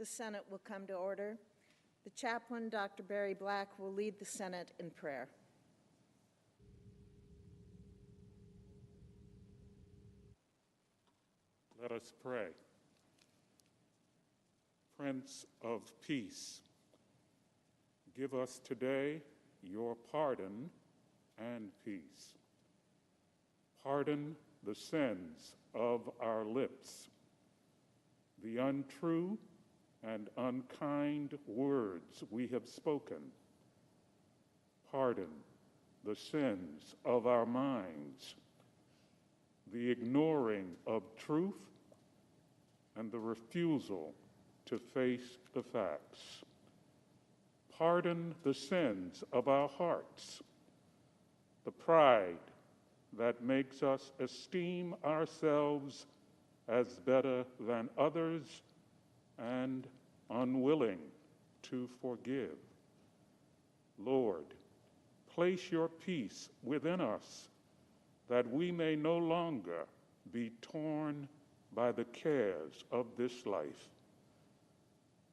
The Senate will come to order. The chaplain, Dr. Barry Black, will lead the Senate in prayer. Let us pray. Prince of Peace, give us today your pardon and peace. Pardon the sins of our lips, the untrue and unkind words we have spoken. Pardon the sins of our minds, the ignoring of truth and the refusal to face the facts. Pardon the sins of our hearts, the pride that makes us esteem ourselves as better than others and unwilling to forgive. Lord, place your peace within us that we may no longer be torn by the cares of this life.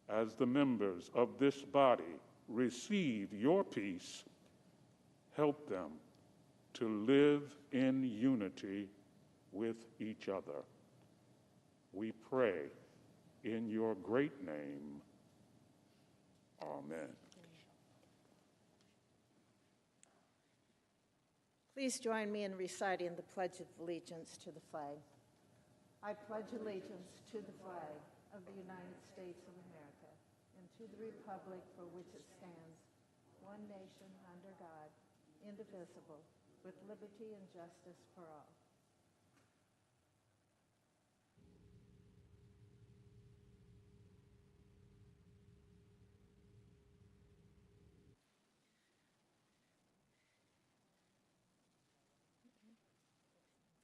As the members of this body receive your peace, help them to live in unity with each other. We pray in your great name. Amen. Please join me in reciting the Pledge of Allegiance to the flag. I pledge allegiance to the flag of the United States of America and to the republic for which it stands, one nation under God, indivisible, with liberty and justice for all.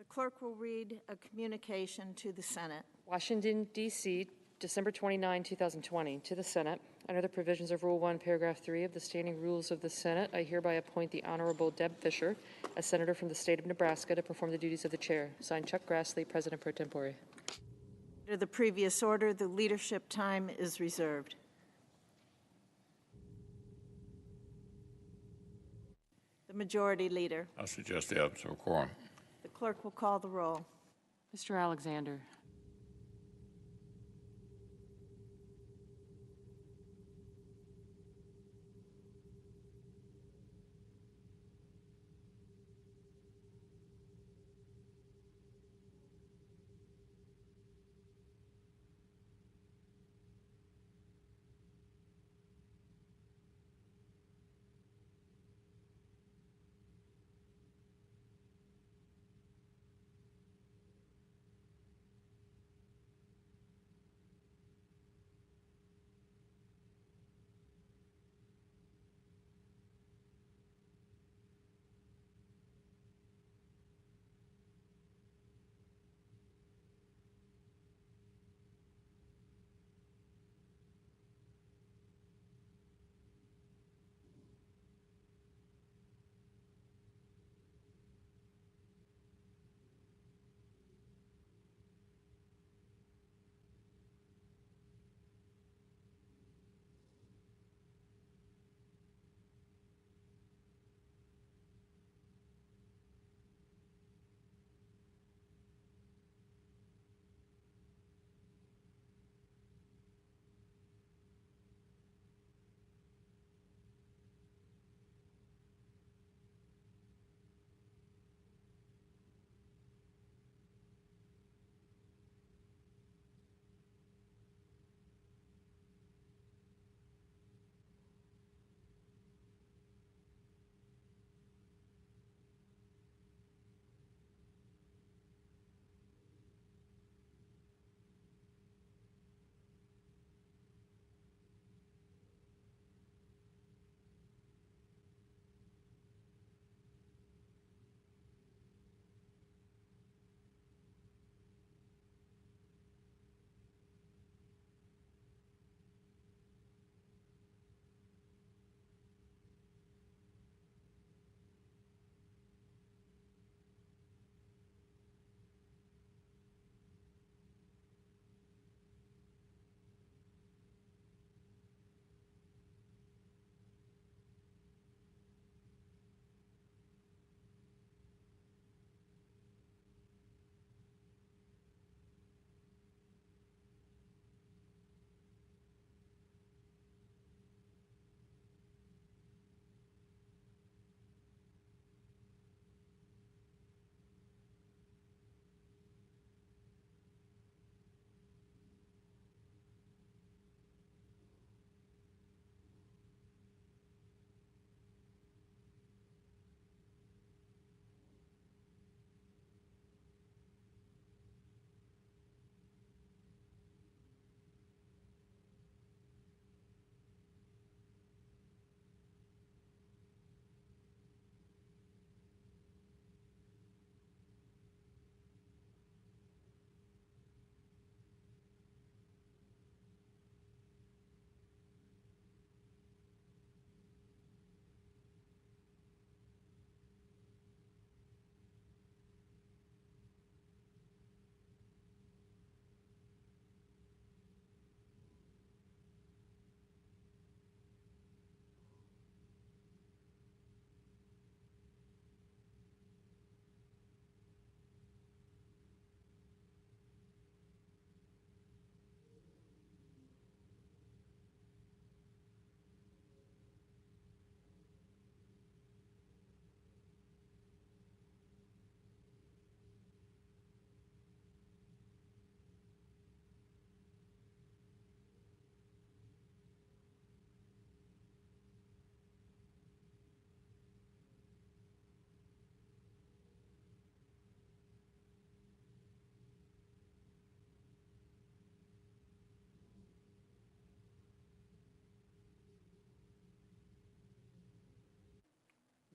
The clerk will read a communication to the Senate. Washington, D.C., December 29, 2020. To the Senate, under the provisions of Rule 1, Paragraph 3 of the Standing Rules of the Senate, I hereby appoint the Honorable Deb Fischer as Senator from the state of Nebraska to perform the duties of the chair. Signed, Chuck Grassley, President pro tempore. Under the previous order, the leadership time is reserved. The Majority Leader. I suggest the absence of a quorum. The clerk will call the roll. Mr. Alexander.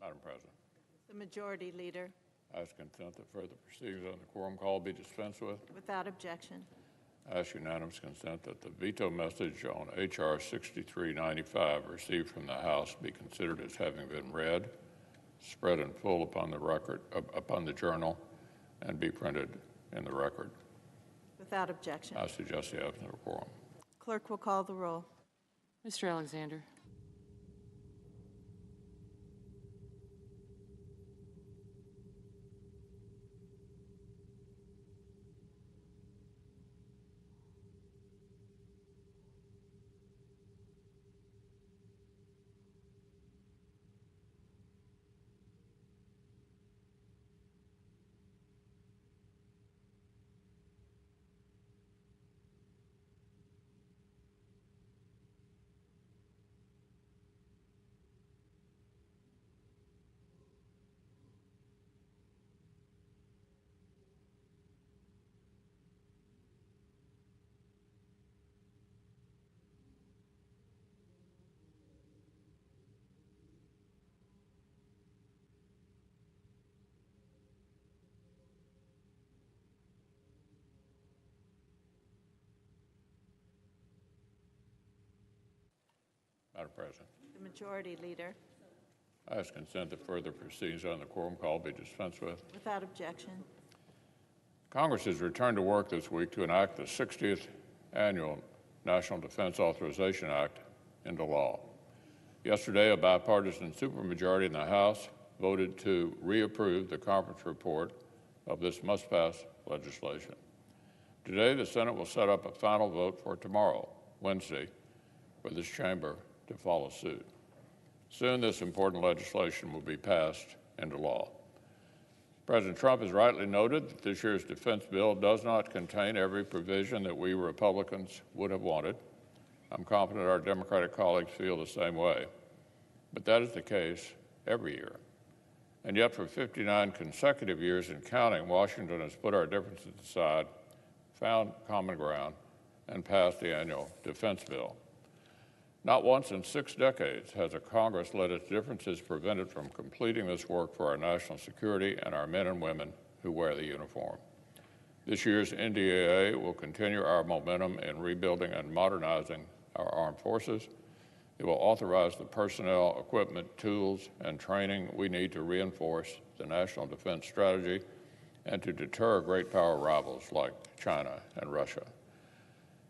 Madam President, The Majority Leader, I ask consent that further proceedings on the quorum call be dispensed with. without objection. I ask unanimous consent that the veto message on H.R. 6395 received from the House be considered as having been read, spread in full upon the record, upon the journal, and be printed in the record. Without objection. I suggest the absence of a quorum. Clerk will call the roll. Mr. Alexander. Madam President, The Majority Leader, I ask consent that further proceedings on the quorum call be dispensed with. without objection. Congress has returned to work this week to enact the 60th Annual National Defense Authorization Act into law. Yesterday, a bipartisan supermajority in the House voted to reapprove the conference report of this must-pass legislation. Today, the Senate will set up a final vote for tomorrow, Wednesday, for this chamber to follow suit. Soon, this important legislation will be passed into law. President Trump has rightly noted that this year's defense bill does not contain every provision that we Republicans would have wanted. I'm confident our Democratic colleagues feel the same way. But that is the case every year. And yet, for 59 consecutive years and counting, Washington has put our differences aside, found common ground, and passed the annual defense bill. Not once in 6 decades has a Congress let its differences prevent it from completing this work for our national security and our men and women who wear the uniform. This year's NDAA will continue our momentum in rebuilding and modernizing our armed forces. It will authorize the personnel, equipment, tools, and training we need to reinforce the national defense strategy and to deter great power rivals like China and Russia.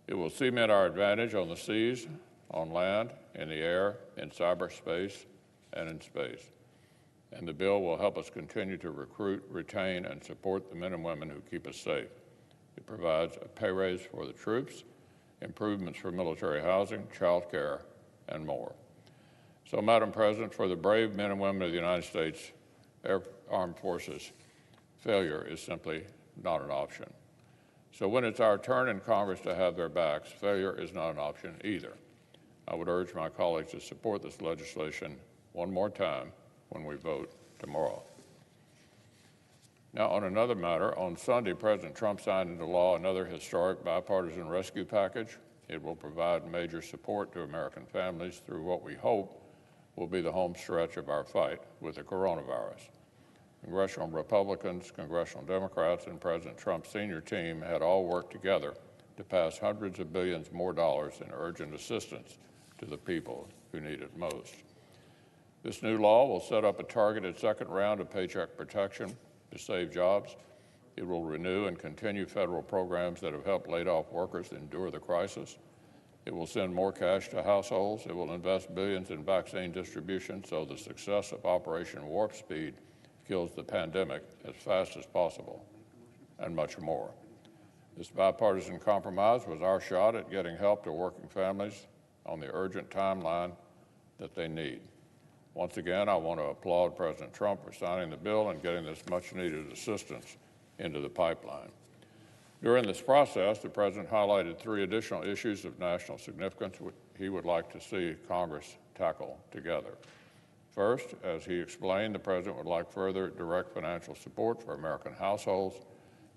It will cement our advantage on the seas, on land, in the air, in cyberspace, and in space. And the bill will help us continue to recruit, retain, and support the men and women who keep us safe. It provides a pay raise for the troops, improvements for military housing, child care, and more. So, Madam President, for the brave men and women of the United States Armed Forces, failure is simply not an option. So when it's our turn in Congress to have their backs, failure is not an option either. I would urge my colleagues to support this legislation one more time when we vote tomorrow. Now, on another matter, on Sunday, President Trump signed into law another historic bipartisan rescue package. It will provide major support to American families through what we hope will be the home stretch of our fight with the coronavirus. Congressional Republicans, Congressional Democrats, and President Trump's senior team had all worked together to pass hundreds of billions more dollars in urgent assistance to the people who need it most. This new law will set up a targeted second round of paycheck protection to save jobs. It will renew and continue federal programs that have helped laid-off workers endure the crisis. It will send more cash to households. It will invest billions in vaccine distribution so the success of Operation Warp Speed kills the pandemic as fast as possible, and much more. This bipartisan compromise was our shot at getting help to working families on the urgent timeline that they need. Once again, I want to applaud President Trump for signing the bill and getting this much-needed assistance into the pipeline. During this process, the President highlighted 3 additional issues of national significance he would like to see Congress tackle together. First, as he explained, the President would like further direct financial support for American households.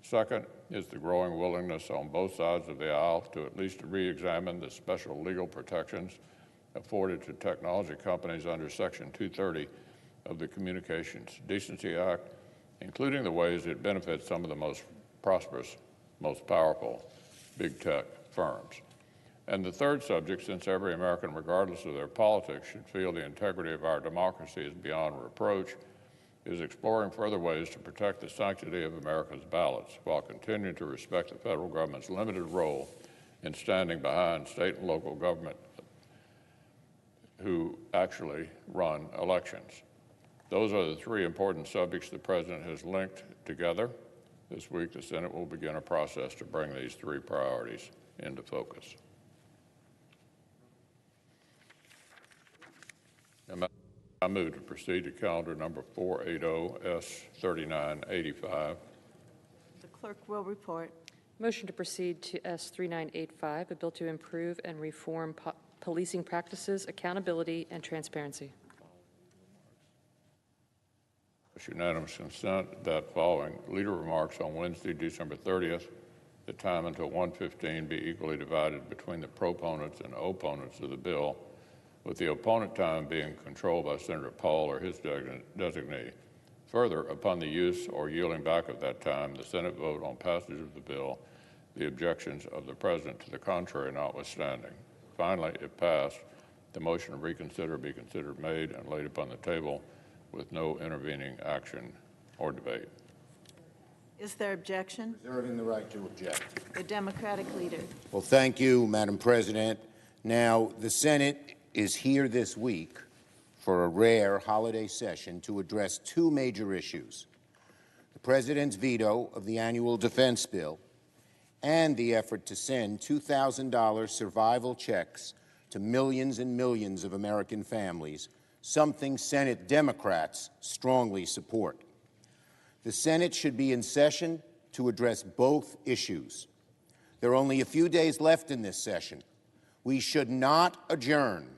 Second is the growing willingness on both sides of the aisle to at least re-examine the special legal protections afforded to technology companies under Section 230 of the Communications Decency Act, including the ways it benefits some of the most prosperous, most powerful big tech firms. And the third subject, since every American, regardless of their politics, should feel the integrity of our democracy is beyond reproach, is exploring further ways to protect the sanctity of America's ballots while continuing to respect the federal government's limited role in standing behind state and local government who actually run elections. Those are the three important subjects the President has linked together. This week, the Senate will begin a process to bring these three priorities into focus. I move to proceed to calendar number 480S3985. The clerk will report. Motion to proceed to S3985, a bill to improve and reform policing practices, accountability, and transparency. With unanimous consent that following leader remarks on Wednesday, December 30th, the time until 1:15 be equally divided between the proponents and opponents of the bill, with the opponent time being controlled by Senator Paul or his designee. Further, upon the use or yielding back of that time, the Senate vote on passage of the bill, the objections of the President to the contrary notwithstanding. Finally, if passed, the motion to reconsider be considered made and laid upon the table with no intervening action or debate. Is there objection? Reserving the right to object. The Democratic leader. Well, thank you, Madam President. Now, the Senate is here this week for a rare holiday session to address two major issues: the President's veto of the annual defense bill and the effort to send $2,000 survival checks to millions and millions of American families, something Senate Democrats strongly support. The Senate should be in session to address both issues. There are only a few days left in this session. We should not adjourn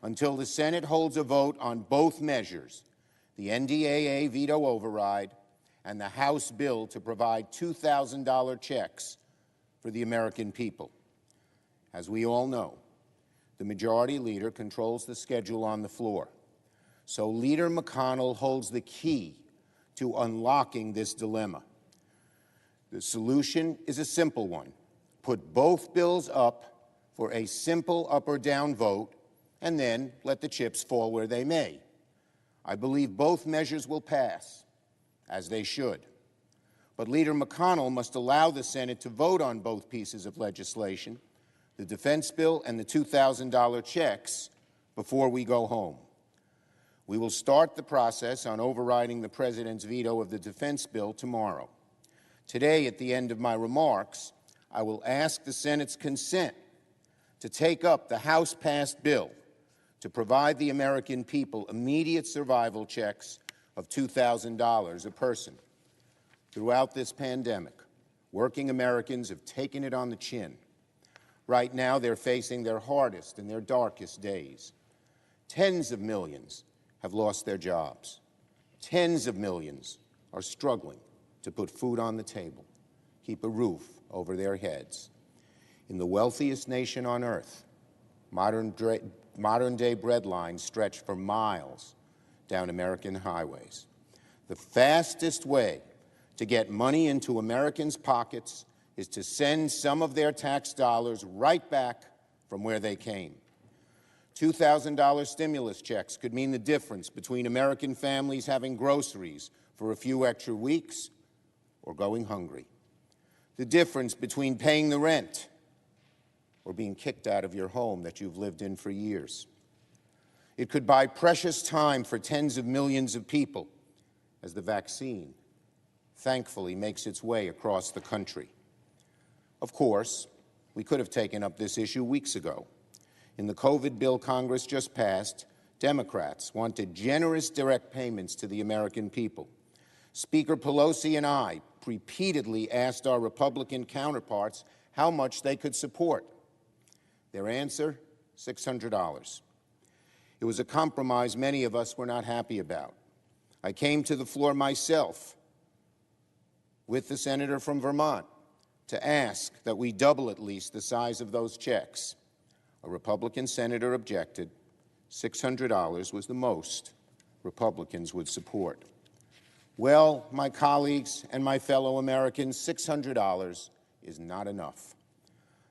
until the Senate holds a vote on both measures, the NDAA veto override and the House bill to provide $2,000 checks for the American people. As we all know, the Majority Leader controls the schedule on the floor. So Leader McConnell holds the key to unlocking this dilemma. The solution is a simple one. Put both bills up for a simple up or down vote, and then let the chips fall where they may. I believe both measures will pass, as they should. But Leader McConnell must allow the Senate to vote on both pieces of legislation, the defense bill and the $2,000 checks, before we go home. We will start the process on overriding the President's veto of the defense bill tomorrow. Today, at the end of my remarks, I will ask the Senate's consent to take up the House-passed bill to provide the American people immediate survival checks of $2,000 a person. Throughout this pandemic, working Americans have taken it on the chin. Right now, they're facing their hardest and their darkest days. Tens of millions have lost their jobs. Tens of millions are struggling to put food on the table, keep a roof over their heads. In the wealthiest nation on earth, modern-day bread lines stretch for miles down American highways. The fastest way to get money into Americans' pockets is to send some of their tax dollars right back from where they came. $2,000 stimulus checks could mean the difference between American families having groceries for a few extra weeks or going hungry. The difference between paying the rent or being kicked out of your home that you've lived in for years. It could buy precious time for tens of millions of people as the vaccine thankfully makes its way across the country. Of course, we could have taken up this issue weeks ago. In the COVID bill Congress just passed, Democrats wanted generous direct payments to the American people. Speaker Pelosi and I repeatedly asked our Republican counterparts how much they could support. Their answer, $600. It was a compromise many of us were not happy about. I came to the floor myself with the senator from Vermont to ask that we double at least the size of those checks. A Republican senator objected. $600 was the most Republicans would support. Well, my colleagues and my fellow Americans, $600 is not enough.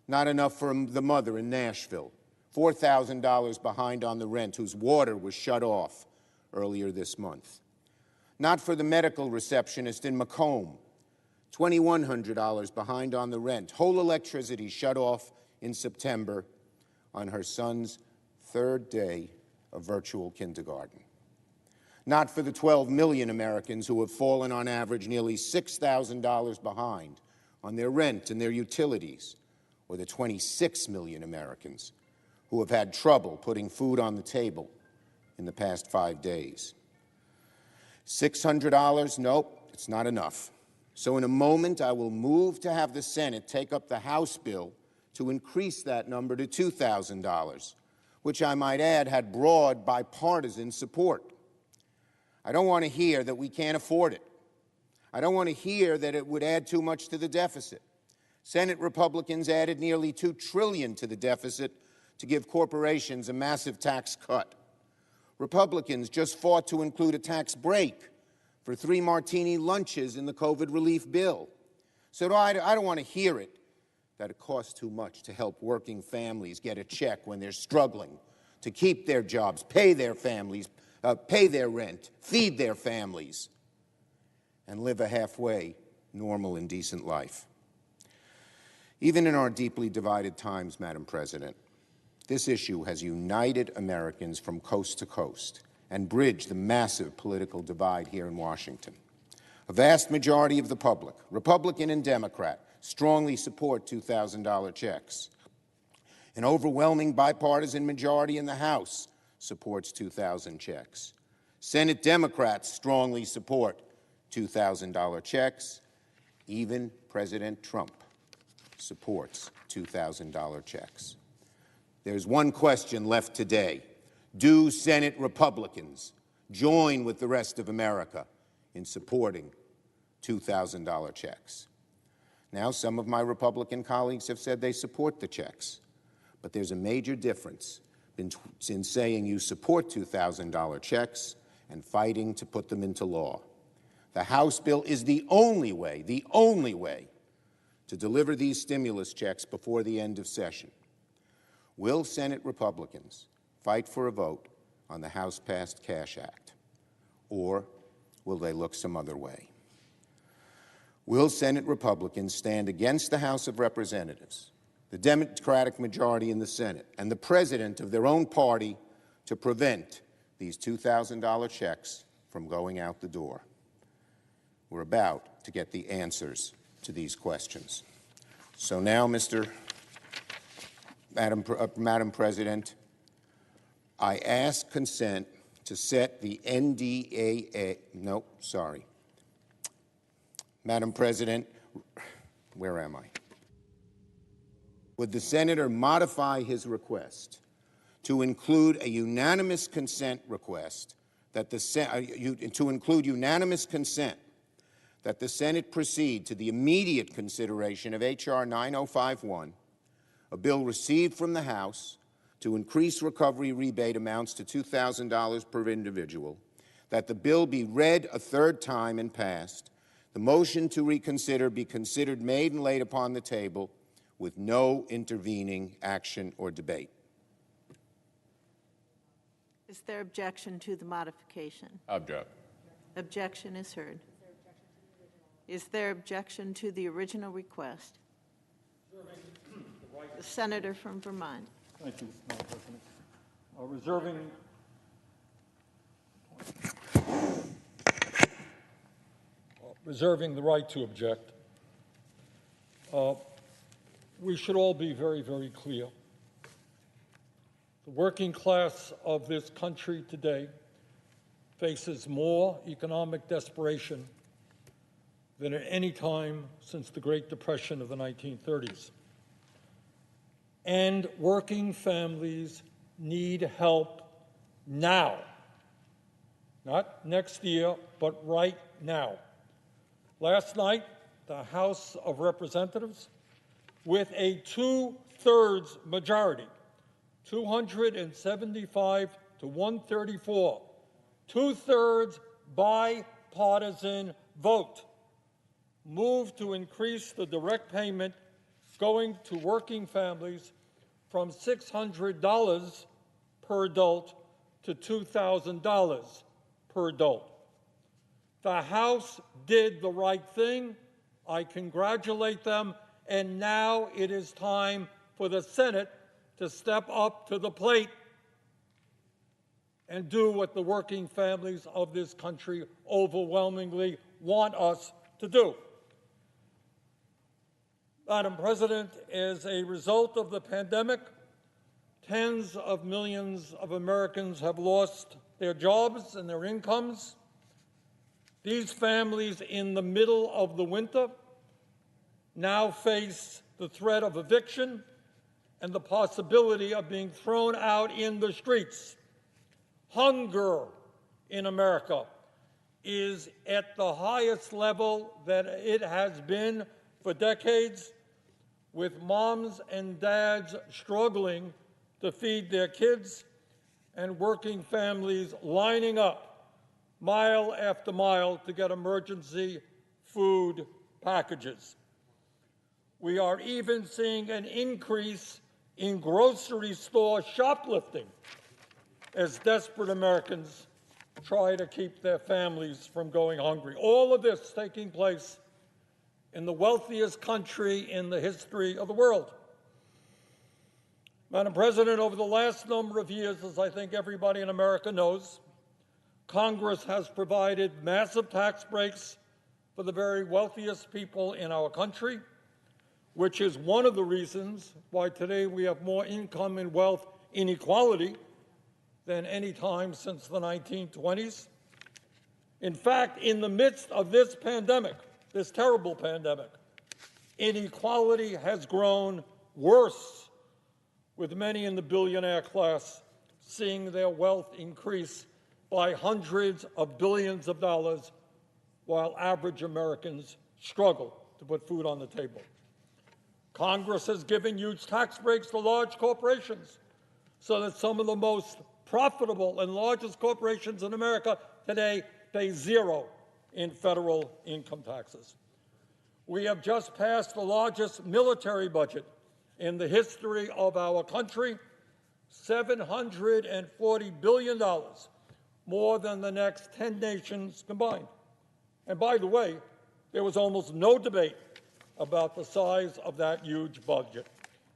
Not enough for the mother in Nashville, $4,000 behind on the rent, whose water was shut off earlier this month. Not for the medical receptionist in Macomb, $2,100 behind on the rent, whole electricity shut off in September on her son's third day of virtual kindergarten. Not for the 12 million Americans who have fallen on average nearly $6,000 behind on their rent and their utilities, or the 26 million Americans who have had trouble putting food on the table in the past 5 days. $600? Nope, it's not enough. So in a moment, I will move to have the Senate take up the House bill to increase that number to $2,000, which I might add had broad bipartisan support. I don't want to hear that we can't afford it. I don't want to hear that it would add too much to the deficit. Senate Republicans added nearly $2 trillion to the deficit to give corporations a massive tax cut. Republicans just fought to include a tax break for 3 martini lunches in the COVID relief bill. So I don't want to hear it that it costs too much to help working families get a check when they're struggling to keep their jobs, pay their families, pay their rent, feed their families, and live a halfway normal and decent life. Even in our deeply divided times, Madam President, this issue has united Americans from coast to coast and bridged the massive political divide here in Washington. A vast majority of the public, Republican and Democrat, strongly support $2,000 checks. An overwhelming bipartisan majority in the House supports 2,000 checks. Senate Democrats strongly support $2,000 checks. Even President Trump supports $2,000 checks. There's one question left today. Do Senate Republicans join with the rest of America in supporting $2,000 checks? Now, some of my Republican colleagues have said they support the checks, but there's a major difference in saying you support $2,000 checks and fighting to put them into law. The House bill is the only way to deliver these stimulus checks before the end of session. Will Senate Republicans fight for a vote on the House-passed Cash Act, or will they look some other way? Will Senate Republicans stand against the House of Representatives, the Democratic majority in the Senate, and the president of their own party to prevent these $2,000 checks from going out the door? We're about to get the answers to these questions. So now, Madam President, I ask consent to set the NDAA, Madam President, where am I? Would the senator modify his request to include a unanimous consent request that that the Senate proceed to the immediate consideration of H.R. 9051, a bill received from the House to increase recovery rebate amounts to $2,000 per individual, that the bill be read a third time and passed, the motion to reconsider be considered, made, and laid upon the table with no intervening action or debate? Is there objection to the modification? Object. Objection is heard. Is there objection to the original request? The senator from Vermont. Thank you, Madam President. Reserving the right to object. We should all be very, very clear. The working class of this country today faces more economic desperation than at any time since the Great Depression of the 1930s. And working families need help now. Not next year, but right now. Last night, the House of Representatives, with a 2/3 majority, 275 to 134, two-thirds bipartisan vote, moved to increase the direct payment going to working families from $600 per adult to $2,000 per adult. The House did the right thing. I congratulate them, and now it is time for the Senate to step up to the plate and do what the working families of this country overwhelmingly want us to do. Madam President, as a result of the pandemic, tens of millions of Americans have lost their jobs and their incomes. These families in the middle of the winter now face the threat of eviction and the possibility of being thrown out in the streets. Hunger in America is at the highest level that it has been for decades, with moms and dads struggling to feed their kids and working families lining up mile after mile to get emergency food packages. We are even seeing an increase in grocery store shoplifting as desperate Americans try to keep their families from going hungry. All of this taking place in the wealthiest country in the history of the world. Madam President, over the last number of years, as I think everybody in America knows, Congress has provided massive tax breaks for the very wealthiest people in our country, which is one of the reasons why today we have more income and wealth inequality than any time since the 1920s. In fact, in the midst of this pandemic, this terrible pandemic, inequality has grown worse, with many in the billionaire class seeing their wealth increase by hundreds of billions of dollars, while average Americans struggle to put food on the table. Congress has given huge tax breaks to large corporations so that some of the most profitable and largest corporations in America today pay zero in federal income taxes. We have just passed the largest military budget in the history of our country, $740 billion, more than the next 10 nations combined. And by the way, there was almost no debate about the size of that huge budget.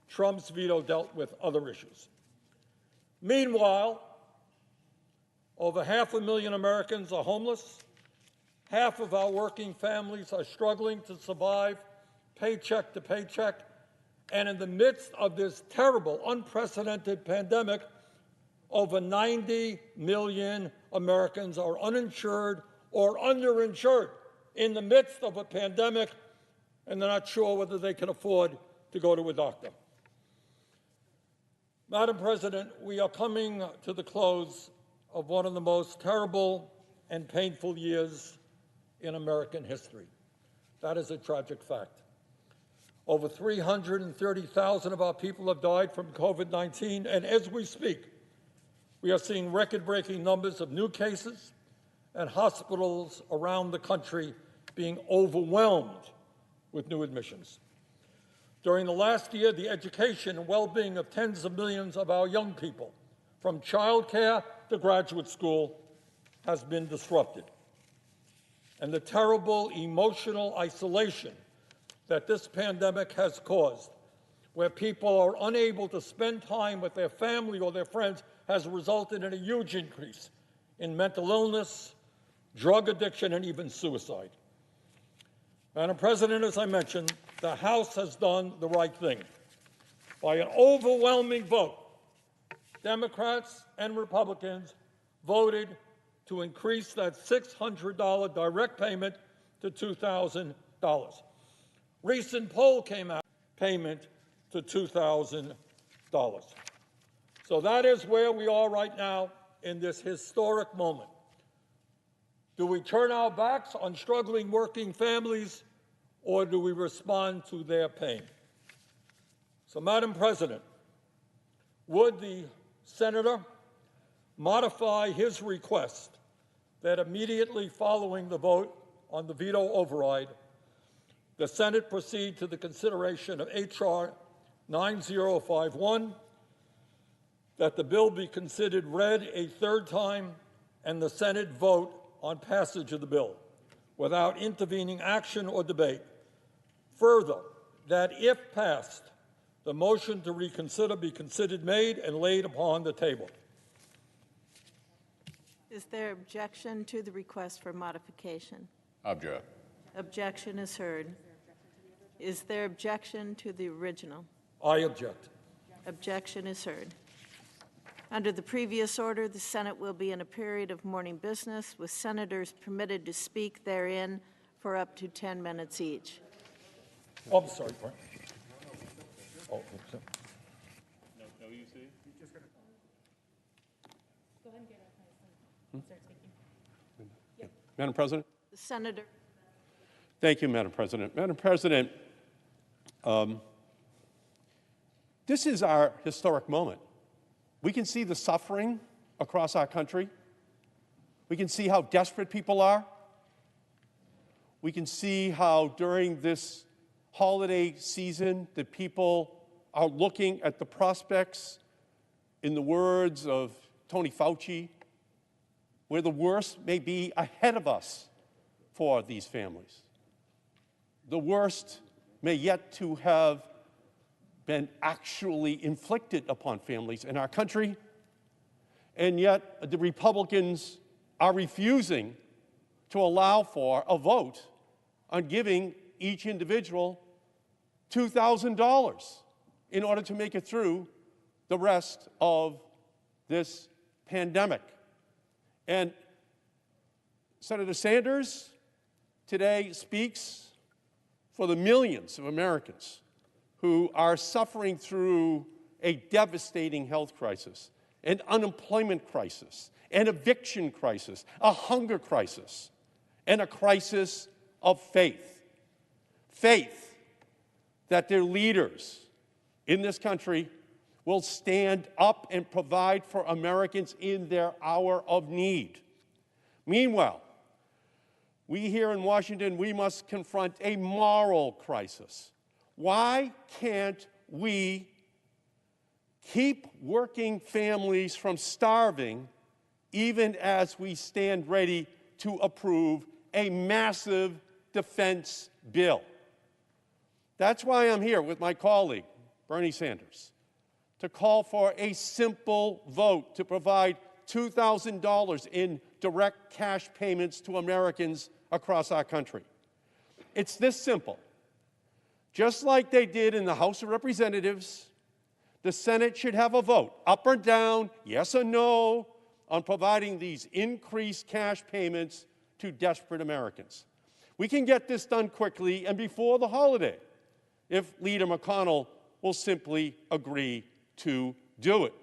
Trump's veto dealt with other issues. Meanwhile, over 500,000 Americans are homeless. Half of our working families are struggling to survive paycheck to paycheck. And in the midst of this terrible, unprecedented pandemic, over 90 million Americans are uninsured or underinsured in the midst of a pandemic, and they're not sure whether they can afford to go to a doctor. Madam President, we are coming to the close of one of the most terrible and painful years in American history. That is a tragic fact. Over 330,000 of our people have died from COVID-19, and as we speak, we are seeing record-breaking numbers of new cases and hospitals around the country being overwhelmed with new admissions. During the last year, the education and well-being of tens of millions of our young people, from childcare to graduate school, has been disrupted. And the terrible emotional isolation that this pandemic has caused, where people are unable to spend time with their family or their friends, has resulted in a huge increase in mental illness, drug addiction, and even suicide. Madam President, as I mentioned, the House has done the right thing. By an overwhelming vote, Democrats and Republicans voted to increase that $600 direct payment to $2,000. Recent poll came out, payment to $2,000. So that is where we are right now in this historic moment. Do we turn our backs on struggling working families, or do we respond to their pain? So, Madam President, would the senator modify his request that immediately following the vote on the veto override, the Senate proceed to the consideration of H.R. 9051, that the bill be considered read a third time and the Senate vote on passage of the bill without intervening action or debate. Further, that if passed, the motion to reconsider be considered made and laid upon the table. Is there objection to the request for modification? Object. Objection is heard. Is there objection to the original? I object. Objection is heard. Under the previous order, the Senate will be in a period of morning business, with senators permitted to speak therein for up to 10 minutes each. Oh, I'm sorry, Brian. Oh, okay. Madam President? The senator. Thank you, Madam President. Madam President, this is our historic moment. We can see the suffering across our country. We can see how desperate people are. We can see how during this holiday season that people are looking at the prospects, in the words of Tony Fauci, where the worst may be ahead of us for these families. The worst may yet to have been actually inflicted upon families in our country, and yet the Republicans are refusing to allow for a vote on giving each individual $2,000 in order to make it through the rest of this pandemic. And Senator Sanders today speaks for the millions of Americans who are suffering through a devastating health crisis, an unemployment crisis, an eviction crisis, a hunger crisis, and a crisis of faith. Faith that their leaders in this country will stand up and provide for Americans in their hour of need. Meanwhile, we here in Washington, we must confront a moral crisis. Why can't we keep working families from starving even as we stand ready to approve a massive defense bill? That's why I'm here with my colleague, Bernie Sanders, to call for a simple vote to provide $2,000 in direct cash payments to Americans across our country. It's this simple. Just like they did in the House of Representatives, the Senate should have a vote, up or down, yes or no, on providing these increased cash payments to desperate Americans. We can get this done quickly and before the holiday if Leader McConnell will simply agree to do it.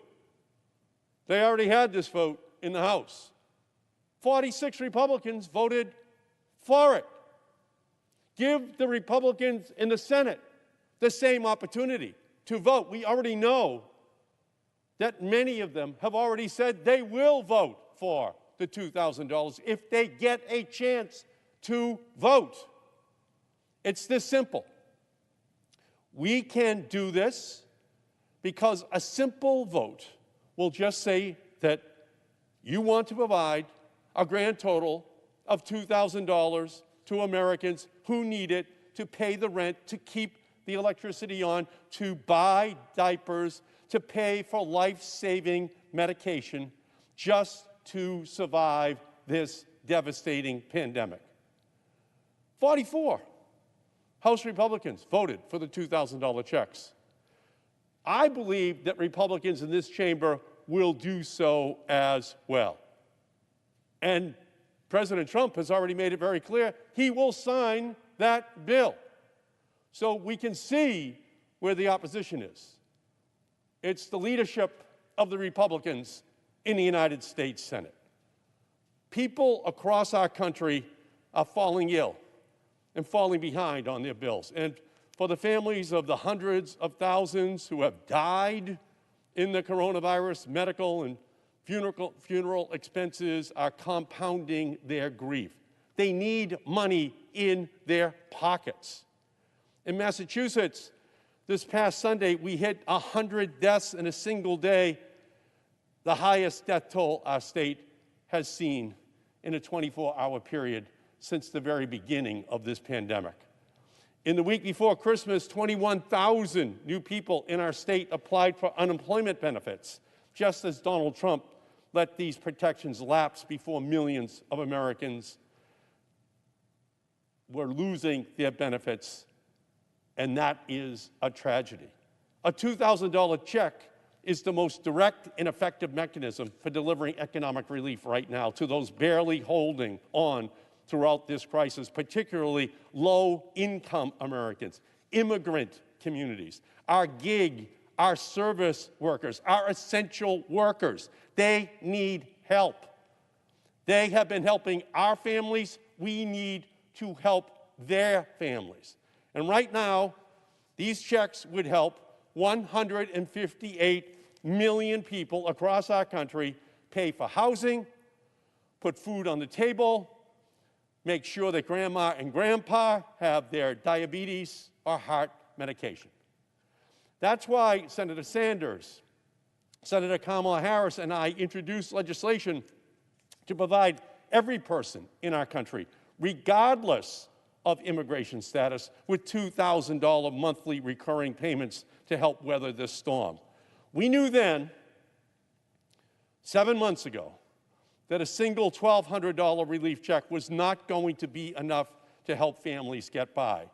They already had this vote in the House. 46 Republicans voted for it. Give the Republicans in the Senate the same opportunity to vote. We already know that many of them have already said they will vote for the $2,000 if they get a chance to vote. It's this simple. We can do this because a simple vote will just say that you want to provide a grand total of $2,000 to Americans who need it to pay the rent, to keep the electricity on, to buy diapers, to pay for life-saving medication, just to survive this devastating pandemic. 44 House Republicans voted for the $2,000 checks. I believe that Republicans in this chamber will do so as well. And President Trump has already made it very clear he will sign that bill. So we can see where the opposition is. It's the leadership of the Republicans in the United States Senate. People across our country are falling ill and falling behind on their bills. And for the families of the hundreds of thousands who have died in the coronavirus medical and Funeral expenses are compounding their grief. They need money in their pockets. In Massachusetts, this past Sunday, we hit 100 deaths in a single day, the highest death toll our state has seen in a 24-hour period since the very beginning of this pandemic. In the week before Christmas, 21,000 new people in our state applied for unemployment benefits, just as Donald Trump let these protections lapse before millions of Americans were losing their benefits, and that is a tragedy. A $2,000 check is the most direct and effective mechanism for delivering economic relief right now to those barely holding on throughout this crisis, particularly low-income Americans, immigrant communities, our gig, our service workers, our essential workers. They need help. They have been helping our families. We need to help their families. And right now, these checks would help 158 million people across our country pay for housing, put food on the table, make sure that grandma and grandpa have their diabetes or heart medication. That's why Senator Sanders, Senator Kamala Harris, and I introduced legislation to provide every person in our country, regardless of immigration status, with $2,000 monthly recurring payments to help weather this storm. We knew then, 7 months ago, that a single $1,200 relief check was not going to be enough to help families get by.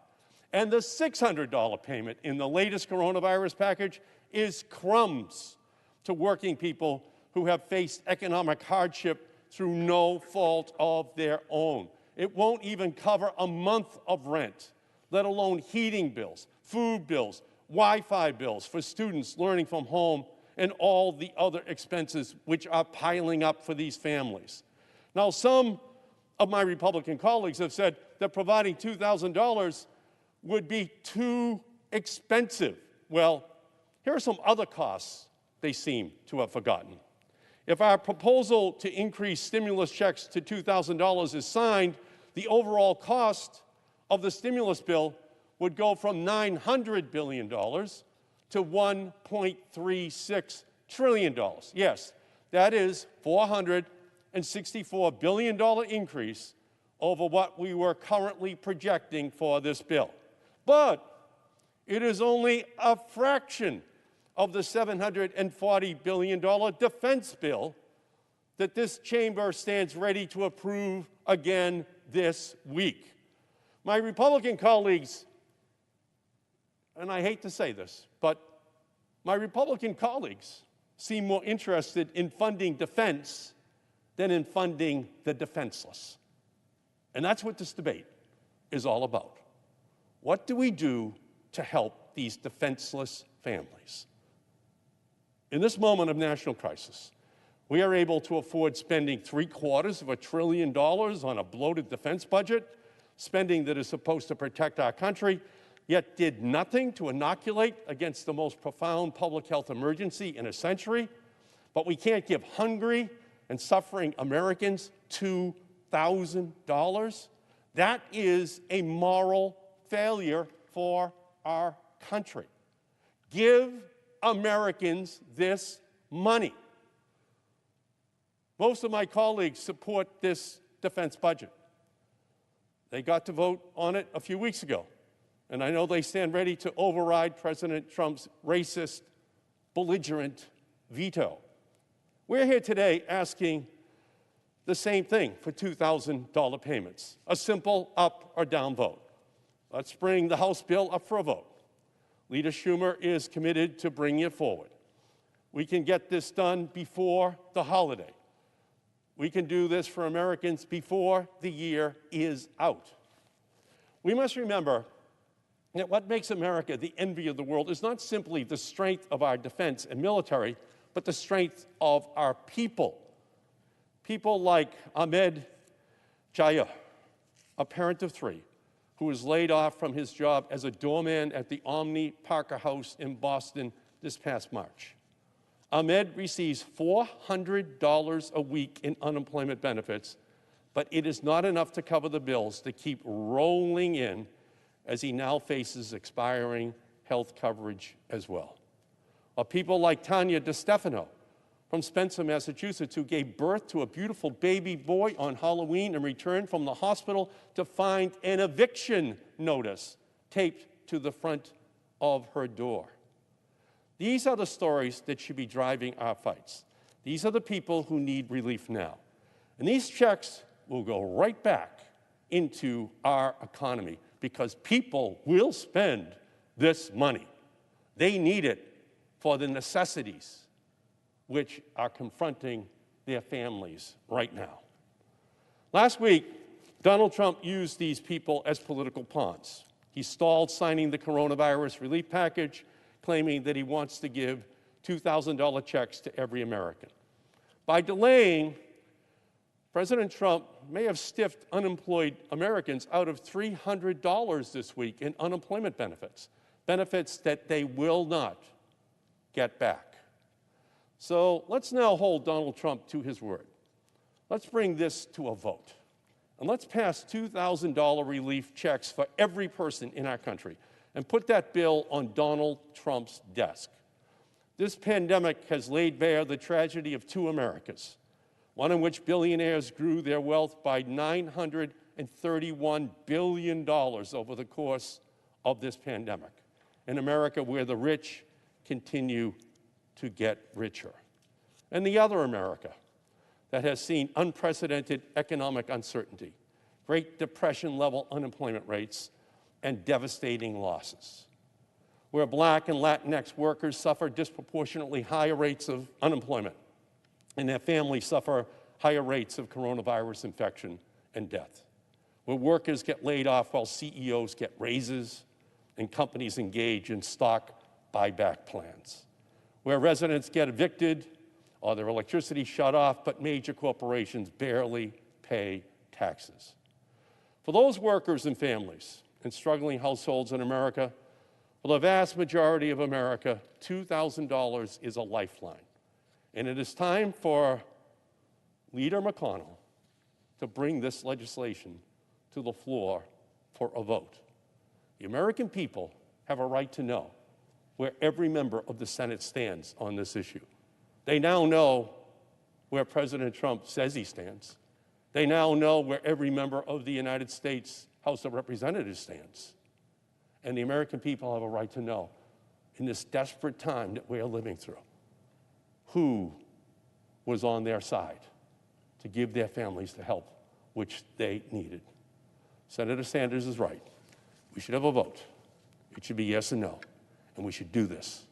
And the $600 payment in the latest coronavirus package is crumbs to working people who have faced economic hardship through no fault of their own. It won't even cover a month of rent, let alone heating bills, food bills, Wi-Fi bills for students learning from home, and all the other expenses which are piling up for these families. Now, some of my Republican colleagues have said that providing $2,000 would be too expensive. Well, here are some other costs they seem to have forgotten. If our proposal to increase stimulus checks to $2,000 is signed, the overall cost of the stimulus bill would go from $900 billion to $1.36 trillion. Yes, that is $464 billion increase over what we were currently projecting for this bill. But it is only a fraction of the $740 billion defense bill that this chamber stands ready to approve again this week. My Republican colleagues, and I hate to say this, but my Republican colleagues seem more interested in funding defense than in funding the defenseless. And that's what this debate is all about. What do we do to help these defenseless families? In this moment of national crisis, we are able to afford spending $750 billion on a bloated defense budget, spending that is supposed to protect our country, yet did nothing to inoculate against the most profound public health emergency in a century. But we can't give hungry and suffering Americans $2,000. That is a moral failure for our country. Give Americans this money. Most of my colleagues support this defense budget. They got to vote on it a few weeks ago. And I know they stand ready to override President Trump's racist, belligerent veto. We're here today asking the same thing for $2,000 payments, a simple up or down vote. Let's bring the House bill up for a vote. Leader Schumer is committed to bringing it forward. We can get this done before the holiday. We can do this for Americans before the year is out. We must remember that what makes America the envy of the world is not simply the strength of our defense and military, but the strength of our people. People like Ahmed Jaya, a parent of three, who was laid off from his job as a doorman at the Omni Parker House in Boston this past March. Ahmed receives $400 a week in unemployment benefits, but it is not enough to cover the bills that keep rolling in as he now faces expiring health coverage as well. Or people like Tanya DeStefano from Spencer, Massachusetts, who gave birth to a beautiful baby boy on Halloween and returned from the hospital to find an eviction notice taped to the front of her door. These are the stories that should be driving our fights. These are the people who need relief now. And these checks will go right back into our economy because people will spend this money. They need it for the necessities which are confronting their families right now. Last week, Donald Trump used these people as political pawns. He stalled signing the coronavirus relief package, claiming that he wants to give $2,000 checks to every American. By delaying, President Trump may have stiffed unemployed Americans out of $300 this week in unemployment benefits, benefits that they will not get back. So let's now hold Donald Trump to his word. Let's bring this to a vote. And let's pass $2,000 relief checks for every person in our country and put that bill on Donald Trump's desk. This pandemic has laid bare the tragedy of two Americas, one in which billionaires grew their wealth by $931 billion over the course of this pandemic, an America where the rich continue to get richer, and the other America that has seen unprecedented economic uncertainty, Great Depression-level unemployment rates, and devastating losses, where Black and Latinx workers suffer disproportionately higher rates of unemployment, and their families suffer higher rates of coronavirus infection and death, where workers get laid off while CEOs get raises and companies engage in stock buyback plans, where residents get evicted or their electricity shut off, but major corporations barely pay taxes. For those workers and families and struggling households in America, for the vast majority of America, $2,000 is a lifeline. And it is time for Leader McConnell to bring this legislation to the floor for a vote. The American people have a right to know where every member of the Senate stands on this issue. They now know where President Trump says he stands. They now know where every member of the United States House of Representatives stands. And the American people have a right to know, in this desperate time that we are living through, who was on their side to give their families the help which they needed. Senator Sanders is right. We should have a vote. It should be yes and no. And we should do this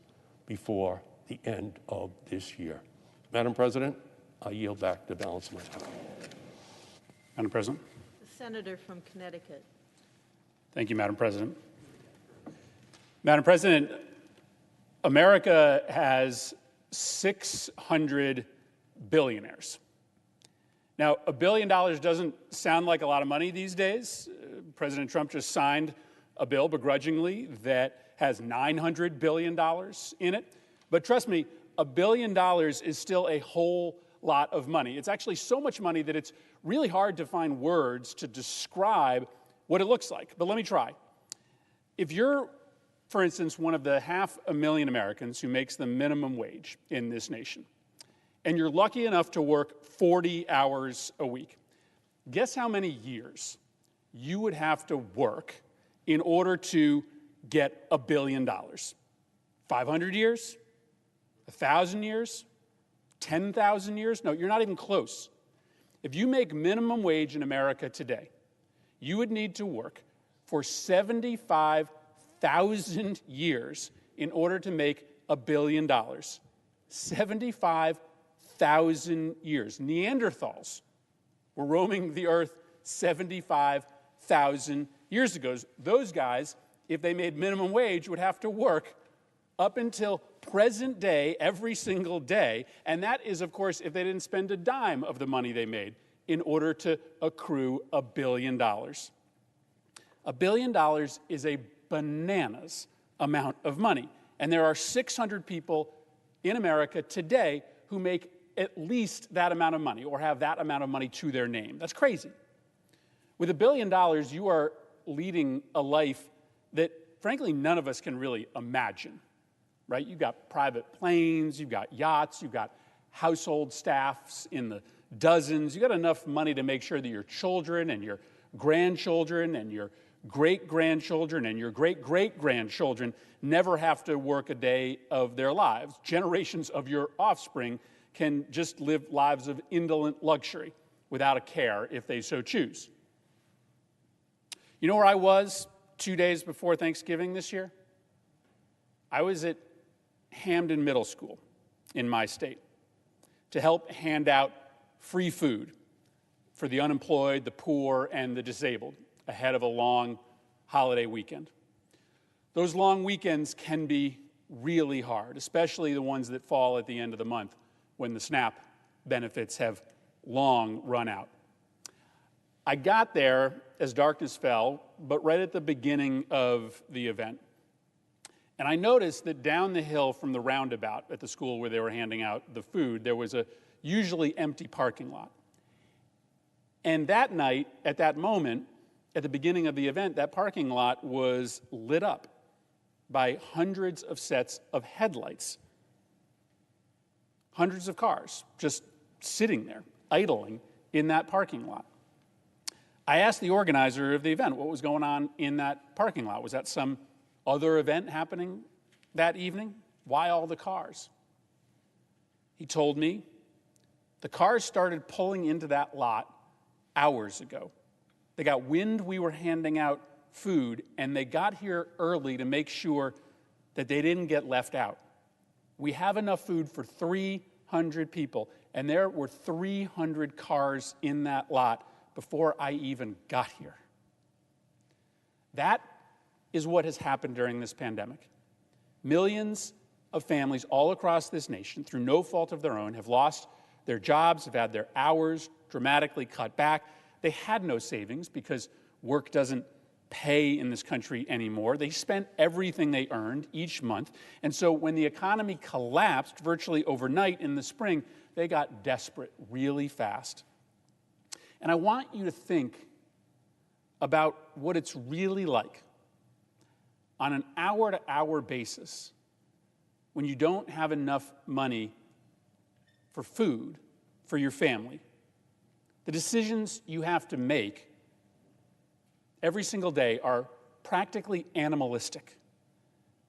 before the end of this year. Madam President, I yield back the balance of my time. Madam President. The senator from Connecticut. Thank you, Madam President. Madam President, America has 600 billionaires. Now, $1 billion doesn't sound like a lot of money these days. President Trump just signed a bill begrudgingly that has $900 billion in it. But trust me, $1 billion is still a whole lot of money. It's actually so much money that it's really hard to find words to describe what it looks like. But let me try. If you're, for instance, one of the 500,000 Americans who makes the minimum wage in this nation, and you're lucky enough to work 40 hours a week, guess how many years you would have to work in order to get $1 billion? 500 years? 1,000 years? 10,000 years? No, you're not even close. If you make minimum wage in America today, you would need to work for 75,000 years in order to make $1 billion. 75,000 years. Neanderthals were roaming the earth 75,000 years ago. Those guys, if they made minimum wage, would have to work up until present day every single day. And that is, of course, if they didn't spend a dime of the money they made in order to accrue $1 billion. $1 billion is a bananas amount of money. And there are 600 people in America today who make at least that amount of money or have that amount of money to their name. That's crazy. With $1 billion, you are leading a life that, frankly, none of us can really imagine, right? You've got private planes, you've got yachts, you've got household staffs in the dozens. You've got enough money to make sure that your children and your grandchildren and your great-grandchildren and your great-great-grandchildren never have to work a day of their lives. Generations of your offspring can just live lives of indolent luxury without a care if they so choose. You know where I was 2 days before Thanksgiving this year? I was at Hamden Middle School in my state to help hand out free food for the unemployed, the poor, and the disabled ahead of a long holiday weekend. Those long weekends can be really hard, especially the ones that fall at the end of the month when the SNAP benefits have long run out. I got there as darkness fell, but right at the beginning of the event. And I noticed that down the hill from the roundabout at the school where they were handing out the food, there was a usually empty parking lot. And that night, at that moment, at the beginning of the event, that parking lot was lit up by hundreds of sets of headlights. Hundreds of cars just sitting there, idling in that parking lot. I asked the organizer of the event what was going on in that parking lot. Was that some other event happening that evening? Why all the cars? He told me the cars started pulling into that lot hours ago. They got wind we were handing out food, and they got here early to make sure that they didn't get left out. We have enough food for 300 people, and there were 300 cars in that lot before I even got here. That is what has happened during this pandemic. Millions of families all across this nation, through no fault of their own, have lost their jobs, have had their hours dramatically cut back. They had no savings because work doesn't pay in this country anymore. They spent everything they earned each month. And so when the economy collapsed virtually overnight in the spring, they got desperate really fast. And I want you to think about what it's really like on an hour-to-hour basis when you don't have enough money for food for your family. The decisions you have to make every single day are practically animalistic.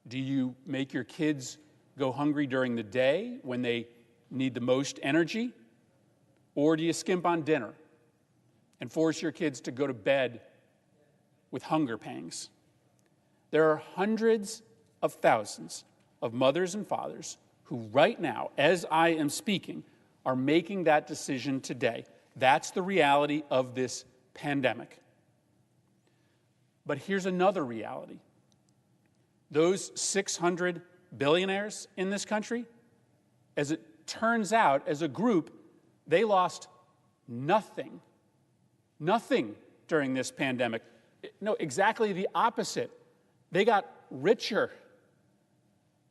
Do you make your kids go hungry during the day when they need the most energy? Or do you skimp on dinner and force your kids to go to bed with hunger pangs? There are hundreds of thousands of mothers and fathers who right now, as I am speaking, are making that decision today. That's the reality of this pandemic. But here's another reality. Those 600 billionaires in this country, as it turns out, as a group, they lost nothing during this pandemic. No, exactly the opposite. They got richer.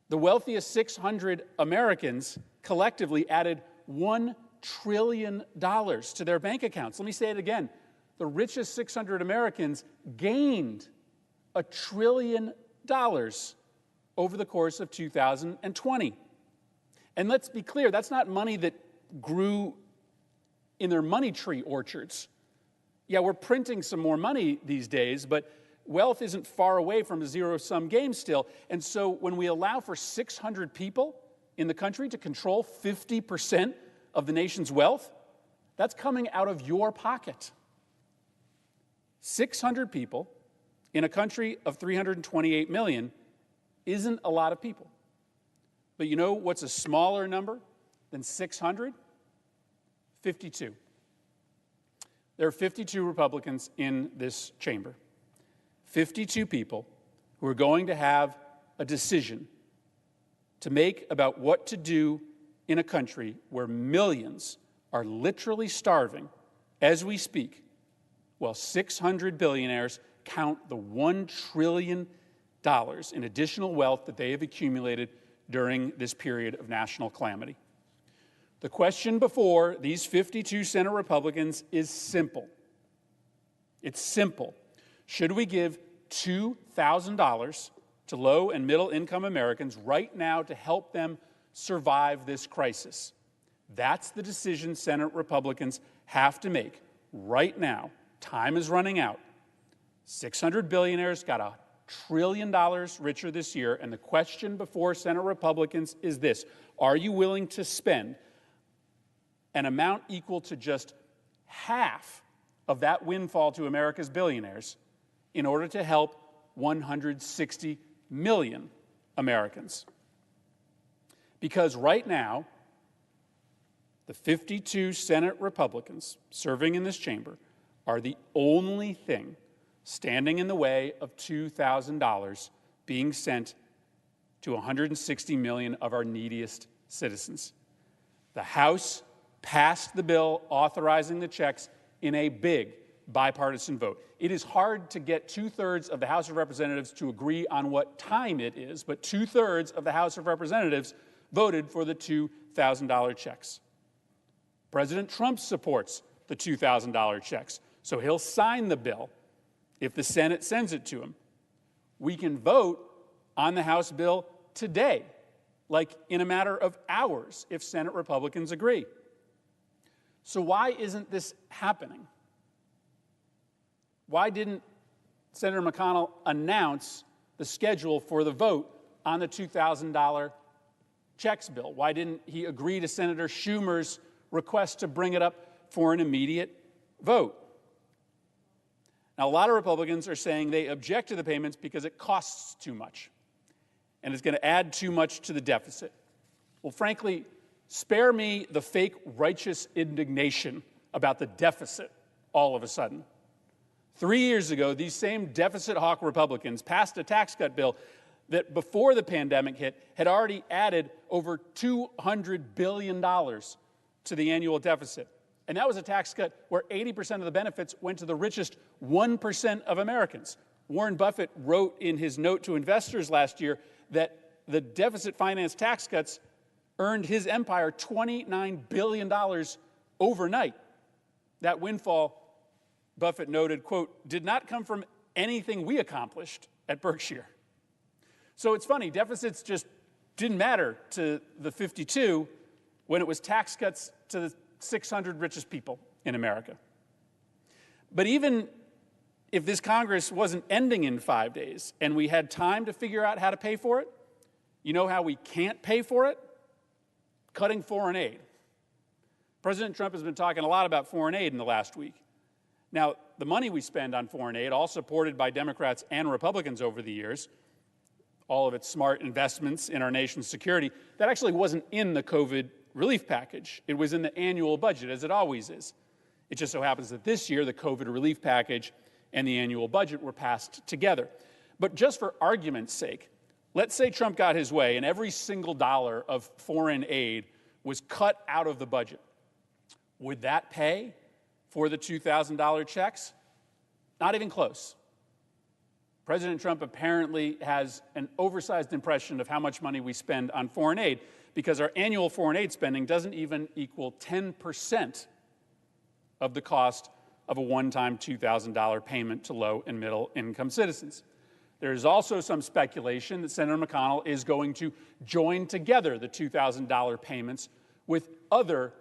The wealthiest 600 Americans collectively added $1 trillion to their bank accounts. Let me say it again. The richest 600 Americans gained $1 trillion over the course of 2020. And let's be clear, that's not money that grew in their money tree orchards. Yeah, we're printing some more money these days, but wealth isn't far away from a zero-sum game still. And so when we allow for 600 people in the country to control 50% of the nation's wealth, that's coming out of your pocket. 600 people in a country of 328 million isn't a lot of people. But you know what's a smaller number than 600? 52. There are 52 Republicans in this chamber. 52 people who are going to have a decision to make about what to do in a country where millions are literally starving as we speak, while 600 billionaires count the $1 trillion in additional wealth that they have accumulated during this period of national calamity. The question before these 52 Senate Republicans is simple. It's simple. Should we give $2,000 to low and middle income Americans right now to help them survive this crisis? That's the decision Senate Republicans have to make right now. Time is running out. 600 billionaires got $1 trillion richer this year, and the question before Senate Republicans is this: are you willing to spend an amount equal to just half of that windfall to America's billionaires in order to help 160 million Americans? Because right now, the 52 Senate Republicans serving in this chamber are the only thing standing in the way of $2,000 being sent to 160 million of our neediest citizens. The House passed the bill authorizing the checks in a big bipartisan vote. It is hard to get 2/3 of the House of Representatives to agree on what time it is, but 2/3 of the House of Representatives voted for the $2,000 checks. President Trump supports the $2,000 checks, so he'll sign the bill if the Senate sends it to him. We can vote on the House bill today, like in a matter of hours, if Senate Republicans agree. So why isn't this happening? Why didn't Senator McConnell announce the schedule for the vote on the $2,000 checks bill? Why didn't he agree to Senator Schumer's request to bring it up for an immediate vote? Now, a lot of Republicans are saying they object to the payments because it costs too much and it's going to add too much to the deficit. Well, frankly, spare me the fake righteous indignation about the deficit all of a sudden. 3 years ago, these same deficit hawk Republicans passed a tax cut bill that before the pandemic hit had already added over $200 billion to the annual deficit. And that was a tax cut where 80% of the benefits went to the richest 1% of Americans. Warren Buffett wrote in his note to investors last year that the deficit finance tax cuts earned his empire $29 billion overnight. That windfall, Buffett noted, quote, did not come from anything we accomplished at Berkshire. So it's funny, deficits just didn't matter to the 52 when it was tax cuts to the 600 richest people in America. But even if this Congress wasn't ending in 5 days and we had time to figure out how to pay for it, you know how we can't pay for it? Cutting foreign aid. President Trump has been talking a lot about foreign aid in the last week. Now, the money we spend on foreign aid, all supported by Democrats and Republicans over the years, all of its smart investments in our nation's security, that actually wasn't in the COVID relief package. It was in the annual budget, as it always is. It just so happens that this year, the COVID relief package and the annual budget were passed together. But just for argument's sake, let's say Trump got his way and every single dollar of foreign aid was cut out of the budget. Would that pay for the $2,000 checks? Not even close. President Trump apparently has an oversized impression of how much money we spend on foreign aid, because our annual foreign aid spending doesn't even equal 10% of the cost of a one-time $2,000 payment to low and middle income citizens. There is also some speculation that Senator McConnell is going to join together the $2,000 payments with other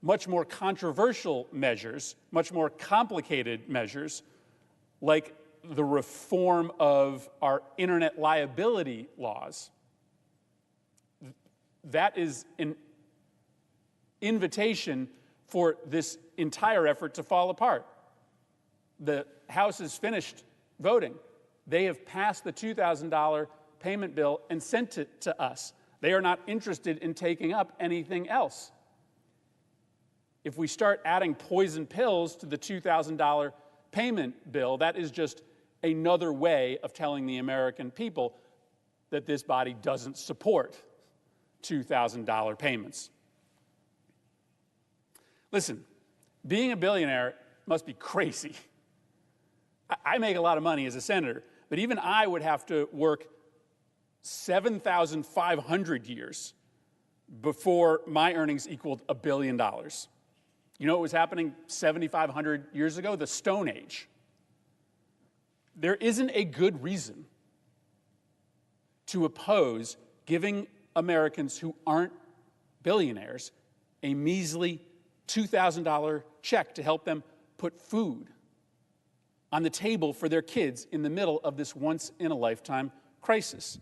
much more controversial measures, much more complicated measures, like the reform of our internet liability laws. That is an invitation for this entire effort to fall apart. The House has finished voting. They have passed the $2,000 payment bill and sent it to us. They are not interested in taking up anything else. If we start adding poison pills to the $2,000 payment bill, that is just another way of telling the American people that this body doesn't support $2,000 payments. Listen, being a billionaire must be crazy. I make a lot of money as a senator, but even I would have to work 7,500 years before my earnings equaled $1 billion. You know what was happening 7,500 years ago? The Stone Age. There isn't a good reason to oppose giving Americans who aren't billionaires a measly $2,000 check to help them put food on the table for their kids in the middle of this once-in-a-lifetime crisis.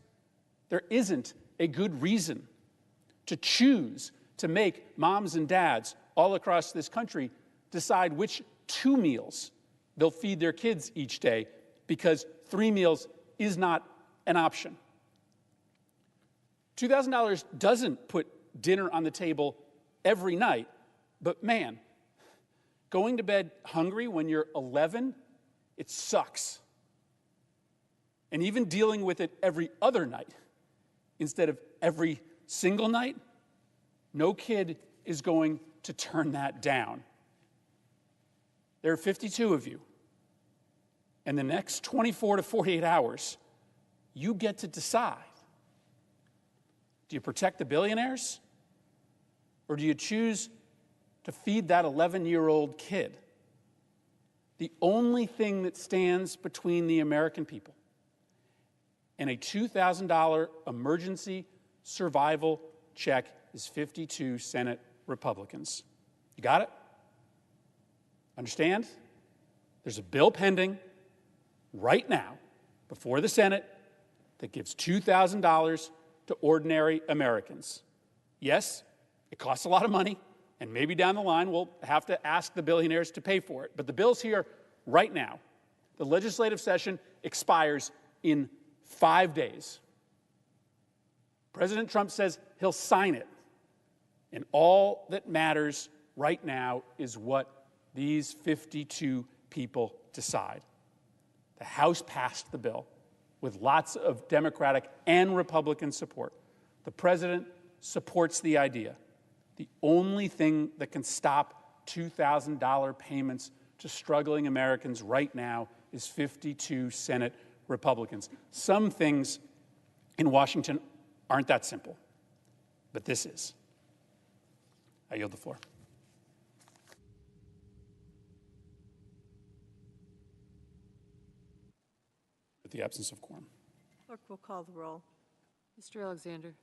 There isn't a good reason to choose to make moms and dads all across this country decide which 2 meals they'll feed their kids each day, because 3 meals is not an option. $2,000 doesn't put dinner on the table every night, but man, going to bed hungry when you're 11, it sucks. And even dealing with it every other night instead of every single night, no kid is going to turn that down. There are 52 of you. And the next 24 to 48 hours, you get to decide. Do you protect the billionaires? Or do you choose to feed that 11-year-old kid? The only thing that stands between the American people and a $2,000 emergency survival check is 52 Senate Republicans. You got it? Understand? There's a bill pending right now before the Senate that gives $2,000 to ordinary Americans. Yes, it costs a lot of money, and maybe down the line we'll have to ask the billionaires to pay for it. But the bill's here right now. The legislative session expires in 5 days. President Trump says he'll sign it. And all that matters right now is what these 52 people decide. The House passed the bill with lots of Democratic and Republican support. The president supports the idea. The only thing that can stop $2,000 payments to struggling Americans right now is 52 Senate Republicans. Some things in Washington aren't that simple, but this is. I yield the floor. With the absence of quorum. Clerk will call the roll. Mr. Alexander.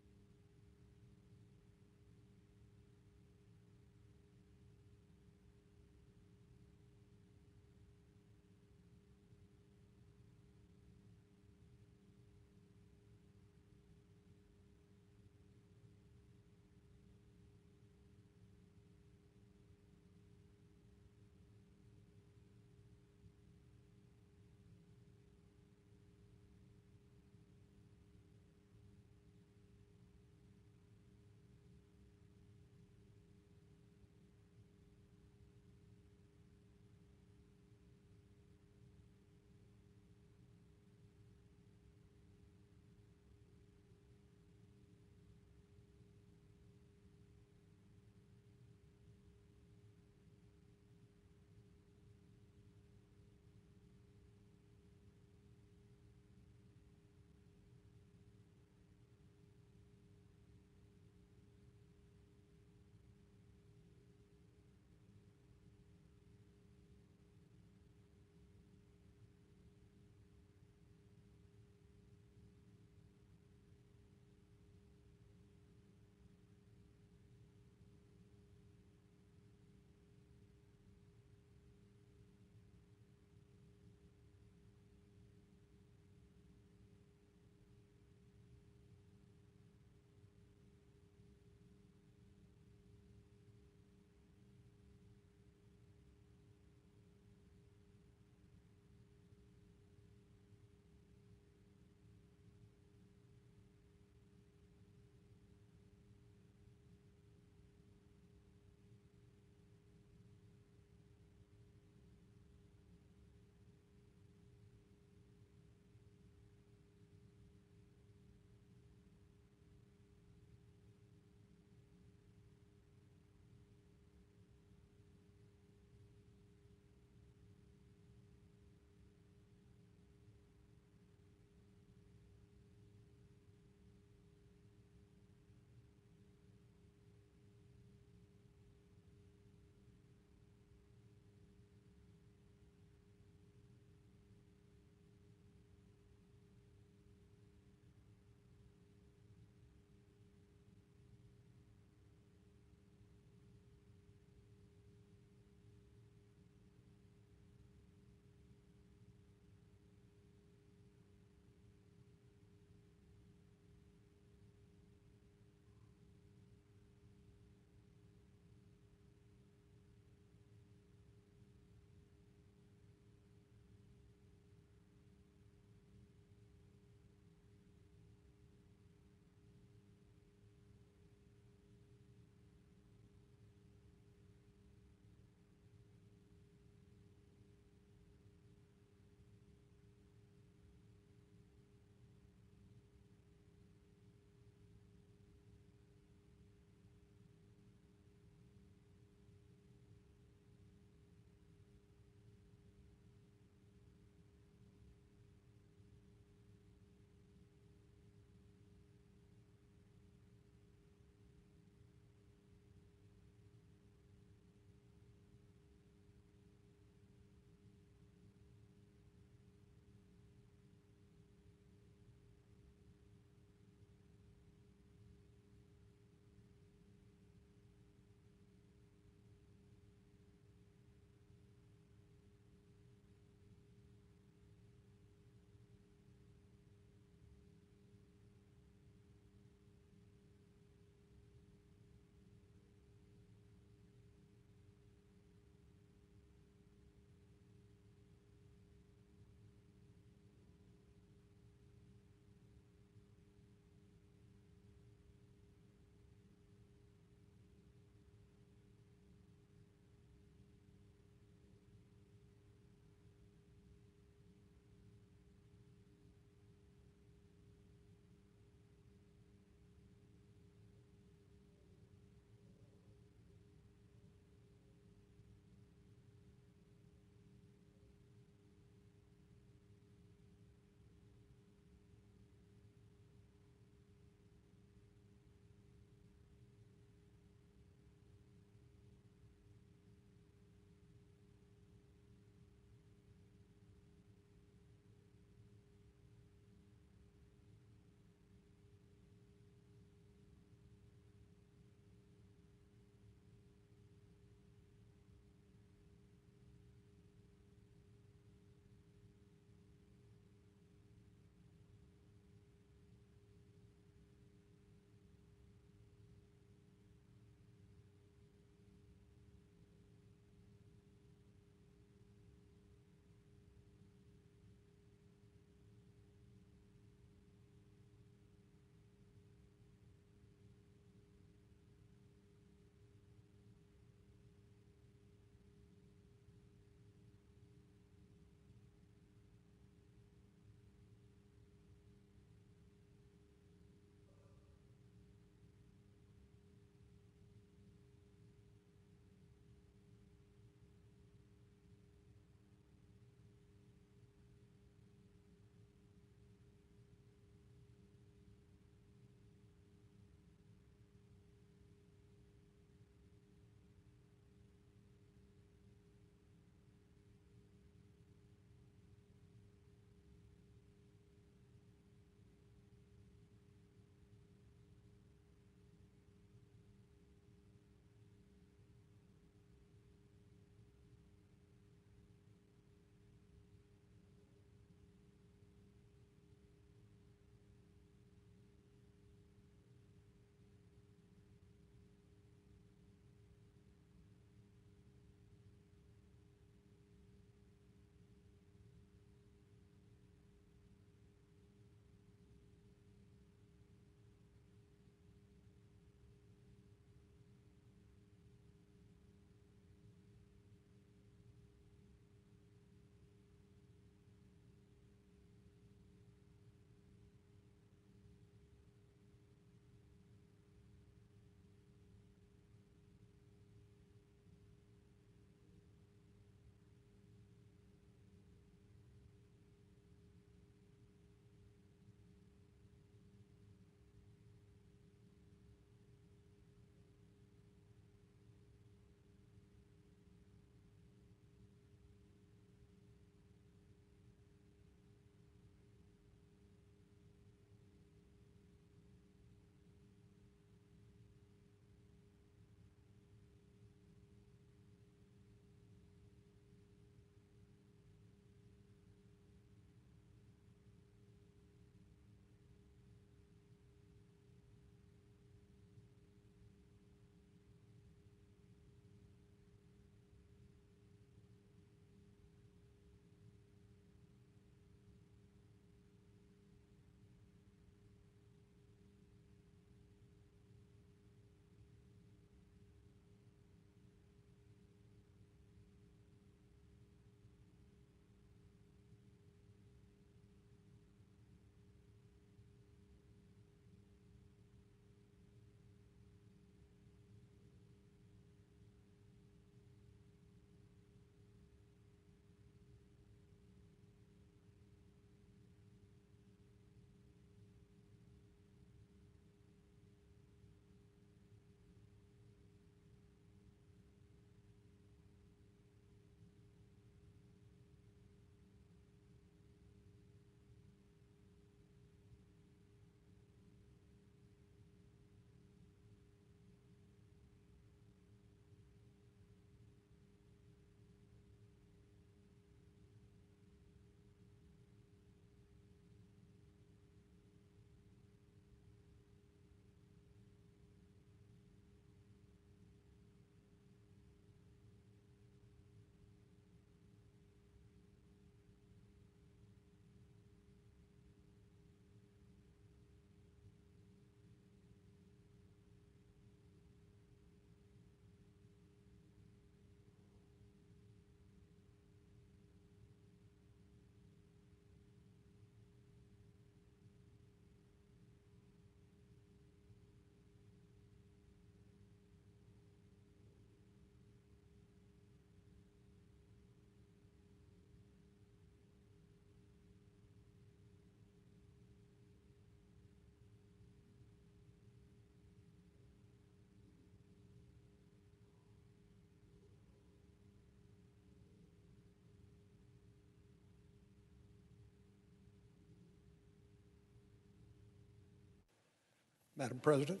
Madam President.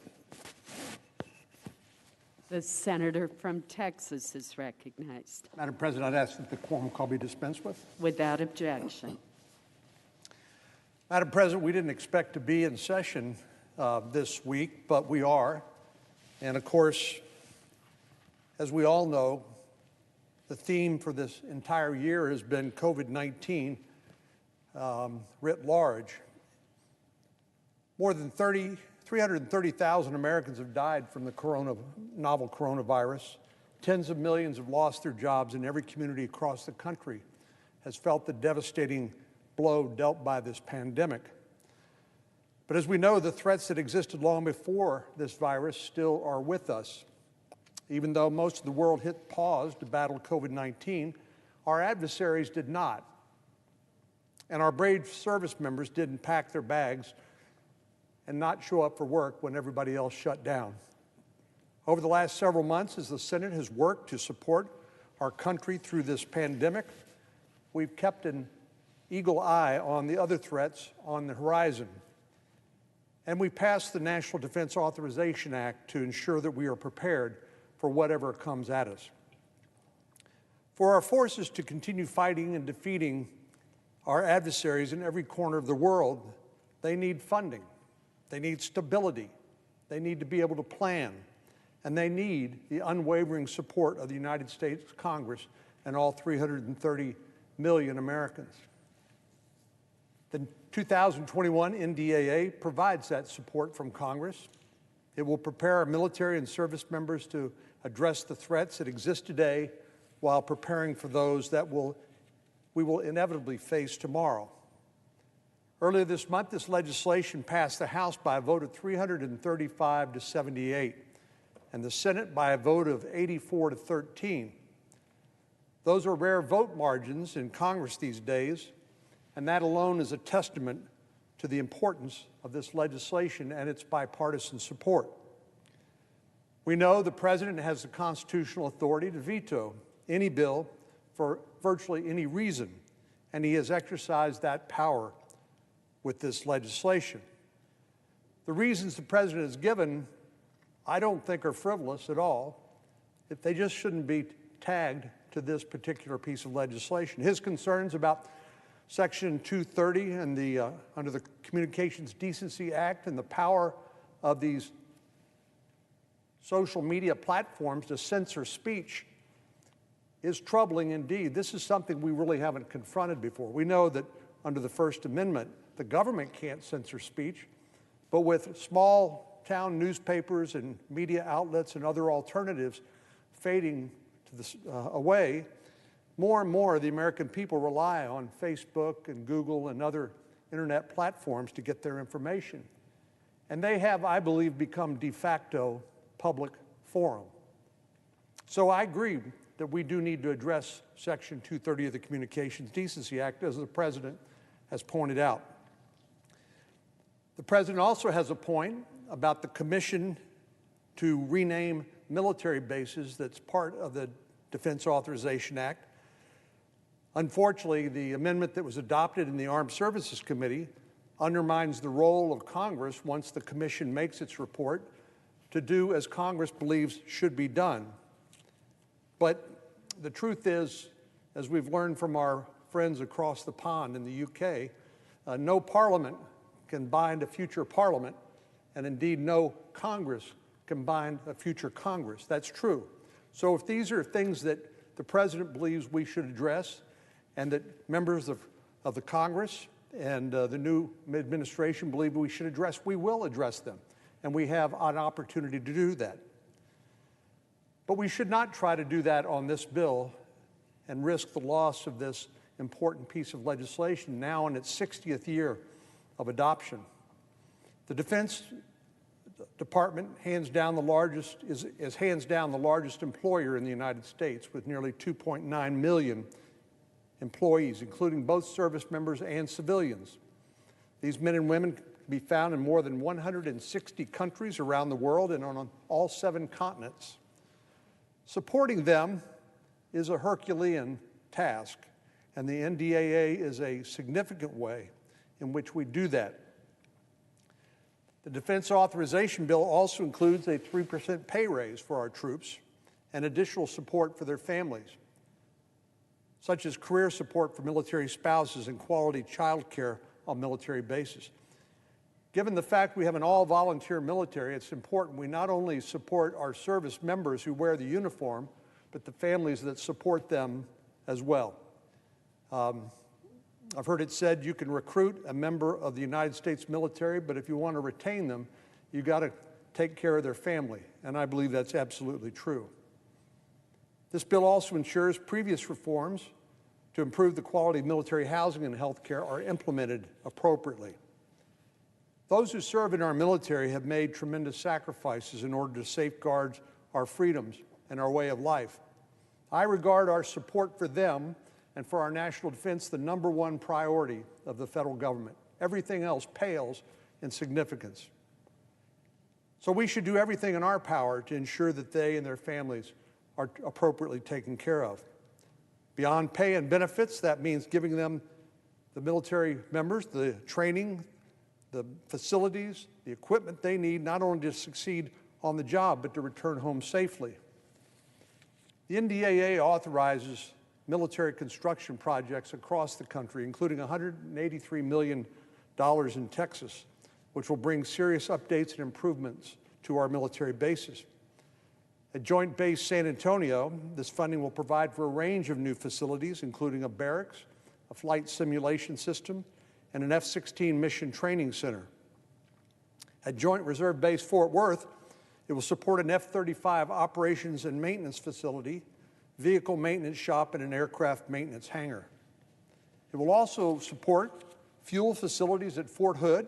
The senator from Texas is recognized. Madam President, I'd ask that the quorum call be dispensed with. Without objection. Madam President, we didn't expect to be in session this week, but we are. And of course, as we all know, the theme for this entire year has been COVID-19 writ large. More than 330,000 Americans have died from the novel coronavirus. Tens of millions have lost their jobs, and every community across the country has felt the devastating blow dealt by this pandemic. But as we know, the threats that existed long before this virus still are with us. Even though most of the world hit pause to battle COVID-19, our adversaries did not. And our brave service members didn't pack their bags and not show up for work when everybody else shut down. Over the last several months, as the Senate has worked to support our country through this pandemic, we've kept an eagle eye on the other threats on the horizon. And we passed the National Defense Authorization Act to ensure that we are prepared for whatever comes at us. For our forces to continue fighting and defeating our adversaries in every corner of the world, they need funding. They need stability. They need to be able to plan. And they need the unwavering support of the United States Congress and all 330 million Americans. The 2021 NDAA provides that support from Congress. It will prepare our military and service members to address the threats that exist today while preparing for those that we will inevitably face tomorrow. Earlier this month, this legislation passed the House by a vote of 335 to 78, and the Senate by a vote of 84 to 13. Those are rare vote margins in Congress these days, and that alone is a testament to the importance of this legislation and its bipartisan support. We know the President has the constitutional authority to veto any bill for virtually any reason, and he has exercised that power with this legislation. The reasons the President has given, I don't think are frivolous at all. They just shouldn't be tagged to this particular piece of legislation. His concerns about Section 230 and under the Communications Decency Act and the power of these social media platforms to censor speech is troubling indeed. This is something we really haven't confronted before. We know that under the First Amendment, the government can't censor speech, but with small town newspapers and media outlets and other alternatives fading to away, more and more the American people rely on Facebook and Google and other internet platforms to get their information. And they have, I believe, become de facto public forum. So I agree that we do need to address Section 230 of the Communications Decency Act, as the President has pointed out. The President also has a point about the commission to rename military bases that's part of the Defense Authorization Act. Unfortunately, the amendment that was adopted in the Armed Services Committee undermines the role of Congress once the commission makes its report to do as Congress believes should be done. But the truth is, as we've learned from our friends across the pond in the UK, no parliament can bind a future parliament, and indeed no Congress can bind a future Congress. That's true. So if these are things that the President believes we should address and that members of the Congress and the new administration believe we should address, we will address them, and we have an opportunity to do that. But we should not try to do that on this bill and risk the loss of this important piece of legislation now in its 60th year of adoption. The Defense Department is hands down the largest employer in the United States, with nearly 2.9 million employees, including both service members and civilians. These men and women can be found in more than 160 countries around the world and on all 7 continents. Supporting them is a Herculean task, and the NDAA is a significant way in which we do that. The Defense Authorization Bill also includes a 3% pay raise for our troops and additional support for their families, such as career support for military spouses and quality child care on military bases. Given the fact we have an all-volunteer military, it's important we not only support our service members who wear the uniform, but the families that support them as well. I've heard it said you can recruit a member of the United States military, but if you want to retain them, you've got to take care of their family, and I believe that's absolutely true. This bill also ensures previous reforms to improve the quality of military housing and health care are implemented appropriately. Those who serve in our military have made tremendous sacrifices in order to safeguard our freedoms and our way of life. I regard our support for them and for our national defense the #1 priority of the federal government. Everything else pales in significance. So we should do everything in our power to ensure that they and their families are appropriately taken care of. Beyond pay and benefits, that means giving them, the military members, the training, the facilities, the equipment they need not only to succeed on the job, but to return home safely. The NDAA authorizes military construction projects across the country, including $183 million in Texas, which will bring serious updates and improvements to our military bases. At Joint Base San Antonio, this funding will provide for a range of new facilities, including a barracks, a flight simulation system, and an F-16 mission training center. At Joint Reserve Base Fort Worth, it will support an F-35 operations and maintenance facility, vehicle maintenance shop, and an aircraft maintenance hangar. It will also support fuel facilities at Fort Hood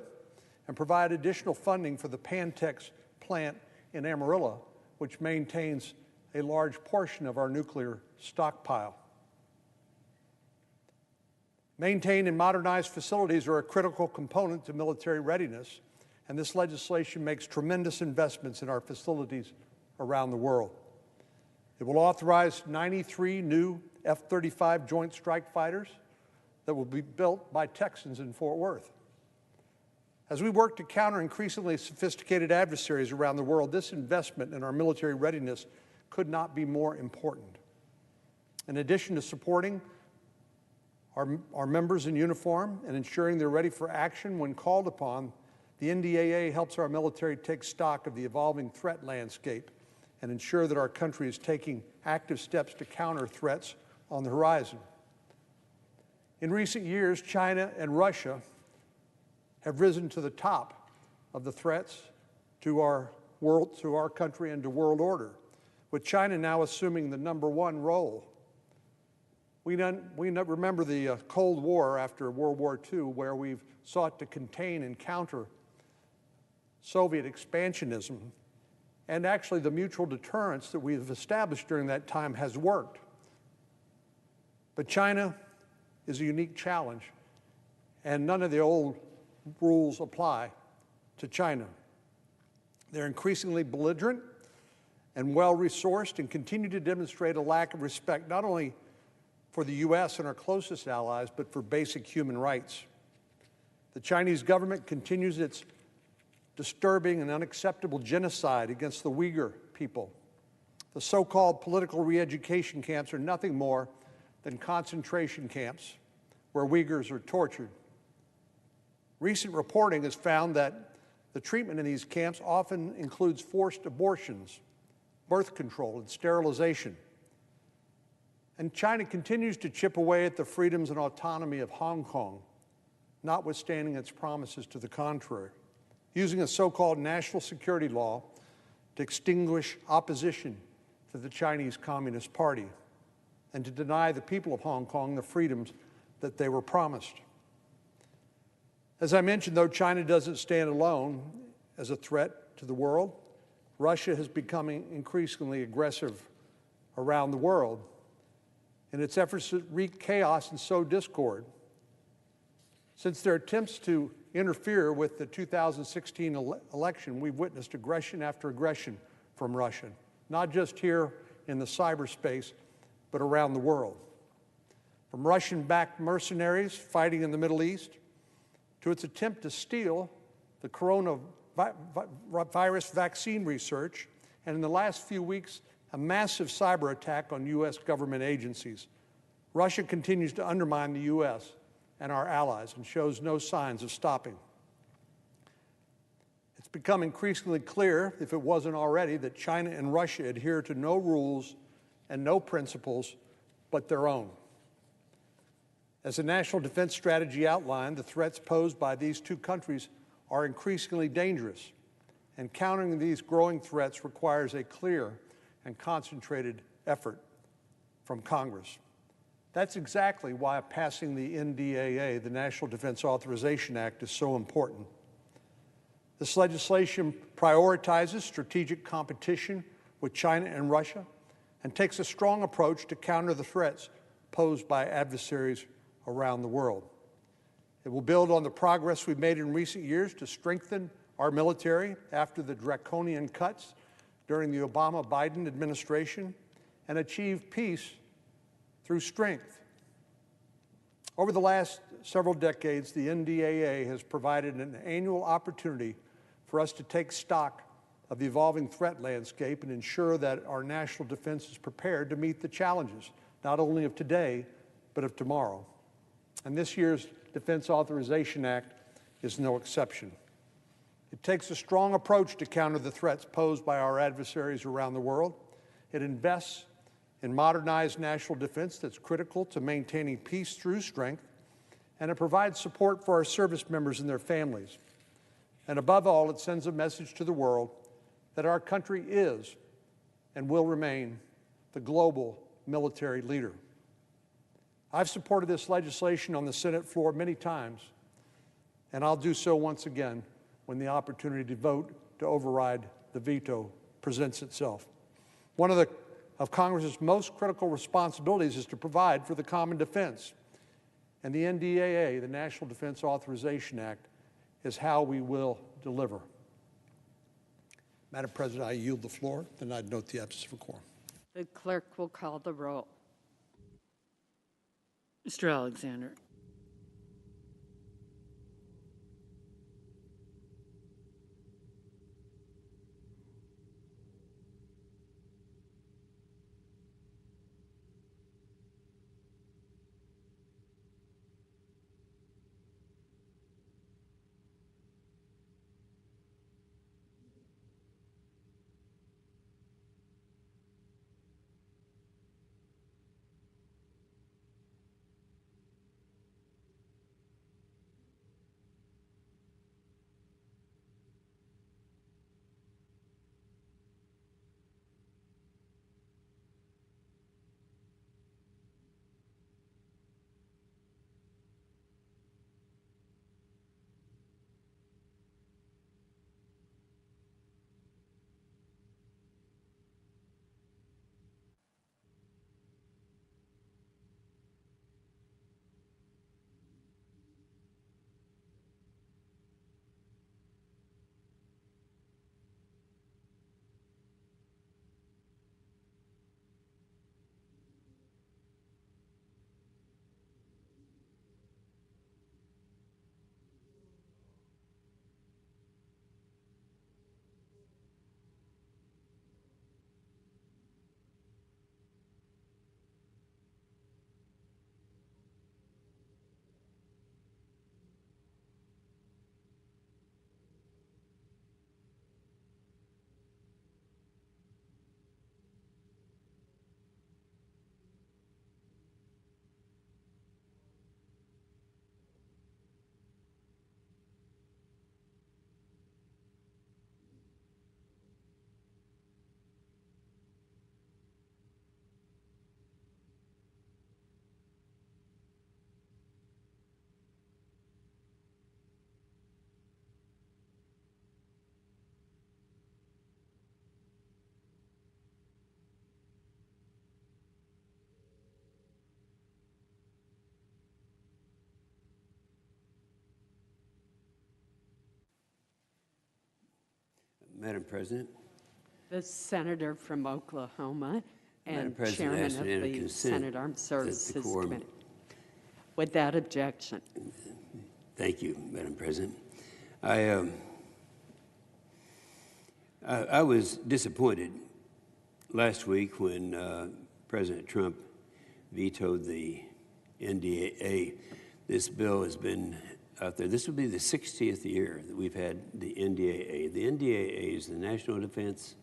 and provide additional funding for the Pantex plant in Amarillo, which maintains a large portion of our nuclear stockpile. Maintained and modernized facilities are a critical component to military readiness, and this legislation makes tremendous investments in our facilities around the world. It will authorize 93 new F-35 Joint Strike Fighters that will be built by Texans in Fort Worth. As we work to counter increasingly sophisticated adversaries around the world, this investment in our military readiness could not be more important. In addition to supporting our members in uniform and ensuring they're ready for action when called upon, the NDAA helps our military take stock of the evolving threat landscape and ensure that our country is taking active steps to counter threats on the horizon. In recent years, China and Russia have risen to the top of the threats to our world, to our country, and to world order, with China now assuming the #1 role. We remember the Cold War after World War II, where we've sought to contain and counter Soviet expansionism, and actually the mutual deterrence that we've established during that time has worked. But China is a unique challenge, and none of the old rules apply to China. They're increasingly belligerent and well-resourced and continue to demonstrate a lack of respect not only for the U.S. and our closest allies, but for basic human rights. The Chinese government continues its disturbing and unacceptable genocide against the Uyghur people. The so-called political re-education camps are nothing more than concentration camps where Uyghurs are tortured. Recent reporting has found that the treatment in these camps often includes forced abortions, birth control, and sterilization. And China continues to chip away at the freedoms and autonomy of Hong Kong, notwithstanding its promises to the contrary, using a so-called national security law to extinguish opposition to the Chinese Communist Party and to deny the people of Hong Kong the freedoms that they were promised. As I mentioned, though China doesn't stand alone as a threat to the world, Russia is becoming increasingly aggressive around the world in its efforts to wreak chaos and sow discord. Since their attempts to interfere with the 2016 election, we've witnessed aggression after aggression from Russia, not just here in the cyberspace, but around the world. From Russian-backed mercenaries fighting in the Middle East, to its attempt to steal the virus vaccine research, and in the last few weeks, a massive cyber attack on U.S. government agencies. Russia continues to undermine the U.S. and our allies and shows no signs of stopping. It's become increasingly clear, if it wasn't already, that China and Russia adhere to no rules and no principles but their own. As the National Defense Strategy outlined, the threats posed by these two countries are increasingly dangerous, and countering these growing threats requires a clear and concentrated effort from Congress. That's exactly why passing the NDAA, the National Defense Authorization Act, is so important. This legislation prioritizes strategic competition with China and Russia and takes a strong approach to counter the threats posed by adversaries around the world. It will build on the progress we've made in recent years to strengthen our military after the draconian cuts during the Obama-Biden administration and achieve peace through strength. Over the last several decades, the NDAA has provided an annual opportunity for us to take stock of the evolving threat landscape and ensure that our national defense is prepared to meet the challenges, not only of today, but of tomorrow. And this year's Defense Authorization Act is no exception. It takes a strong approach to counter the threats posed by our adversaries around the world. It invests in modernized national defense that's critical to maintaining peace through strength, and it provides support for our service members and their families. And above all, it sends a message to the world that our country is and will remain the global military leader. I've supported this legislation on the Senate floor many times, and I'll do so once again when the opportunity to vote to override the veto presents itself. One of Congress's most critical responsibilities is to provide for the common defense, and the NDAA, the National Defense Authorization Act, is how we will deliver. Madam President, I yield the floor, and I'd note the absence of a quorum. The clerk will call the roll. Mr. Alexander. Madam President. The senator from Oklahoma and President, chairman of the Senate Armed Services Committee. Without objection. Thank you, Madam President. I I was disappointed last week when President Trump vetoed the NDAA. This bill has been out there. This will be the 60th year that we've had the NDAA. The NDAA is the National Defense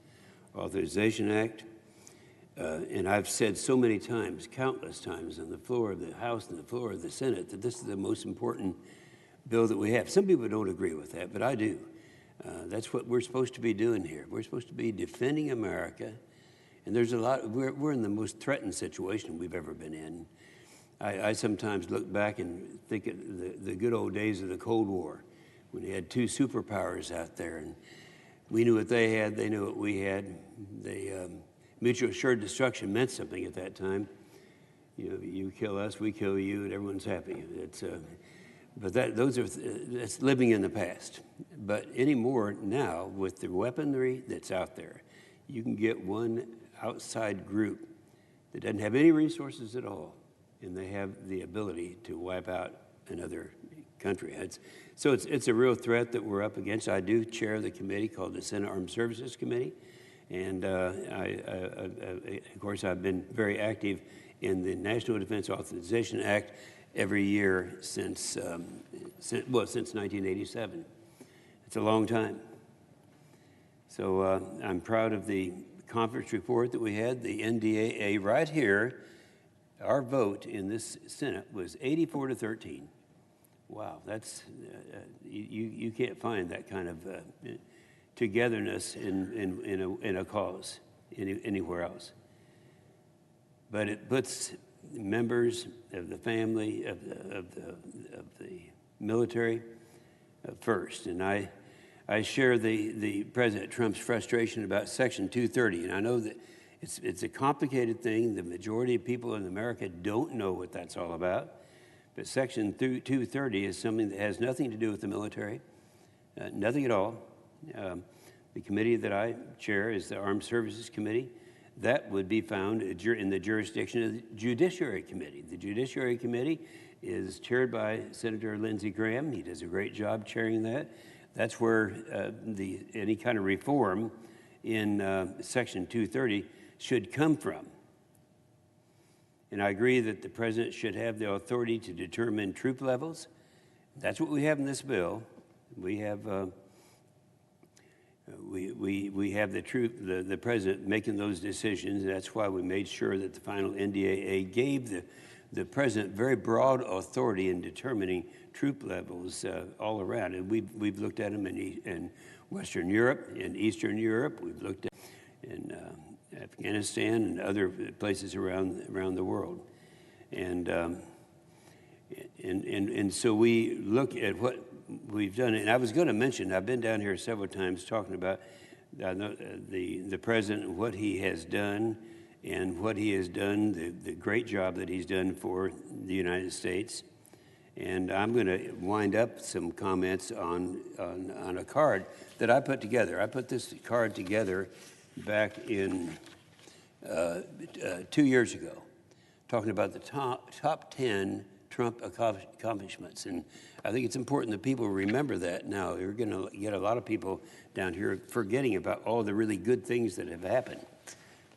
Authorization Act. And I've said so many times, countless times, on the floor of the House and the floor of the Senate, that this is the most important bill that we have. Some people don't agree with that, but I do. That's what we're supposed to be doing here. We're supposed to be defending America. And there's a lot, we're in the most threatened situation we've ever been in. I sometimes look back and think of the good old days of the Cold War, when you had two superpowers out there, and we knew what they had, they knew what we had. Mutual assured destruction meant something at that time. You know, you kill us, we kill you, and everyone's happy. But that's living in the past. But anymore now, with the weaponry that's out there, you can get one outside group that doesn't have any resources at all, and they have the ability to wipe out another country. So it's a real threat that we're up against. I do chair the committee called the Senate Armed Services Committee, and of course I've been very active in the National Defense Authorization Act every year since 1987. It's a long time. So I'm proud of the conference report that we had, the NDAA right here. Our vote in this Senate was 84-13. Wow, that's you can't find that kind of togetherness in a cause anywhere else. But it puts members of the family of the military first, and I share the President Trump's frustration about Section 230, and I know that it's a complicated thing. The majority of people in America don't know what that's all about. But Section 230 is something that has nothing to do with the military, nothing at all. The committee that I chair is the Armed Services Committee. That would be found in the jurisdiction of the Judiciary Committee. The Judiciary Committee is chaired by Senator Lindsey Graham. He does a great job chairing that. That's where any kind of reform in Section 230 should come from. And I agree that the president should have the authority to determine troop levels. That's what we have in this bill. We have we have the president making those decisions. That's why we made sure that the final NDAA gave the president very broad authority in determining troop levels all around. And we've looked at them in Western Europe, in Eastern Europe. We've looked at in Afghanistan and other places around the world, and so we look at what we've done. And I was going to mention, I've been down here several times talking about the president and what he has done, and what he has done, the great job that he's done for the United States. And I'm going to wind up some comments on a card that I put together. I put this card together back in 2 years ago, talking about the top 10 Trump accomplishments. And I think it's important that people remember that now. You're going to get a lot of people down here forgetting about all the really good things that have happened.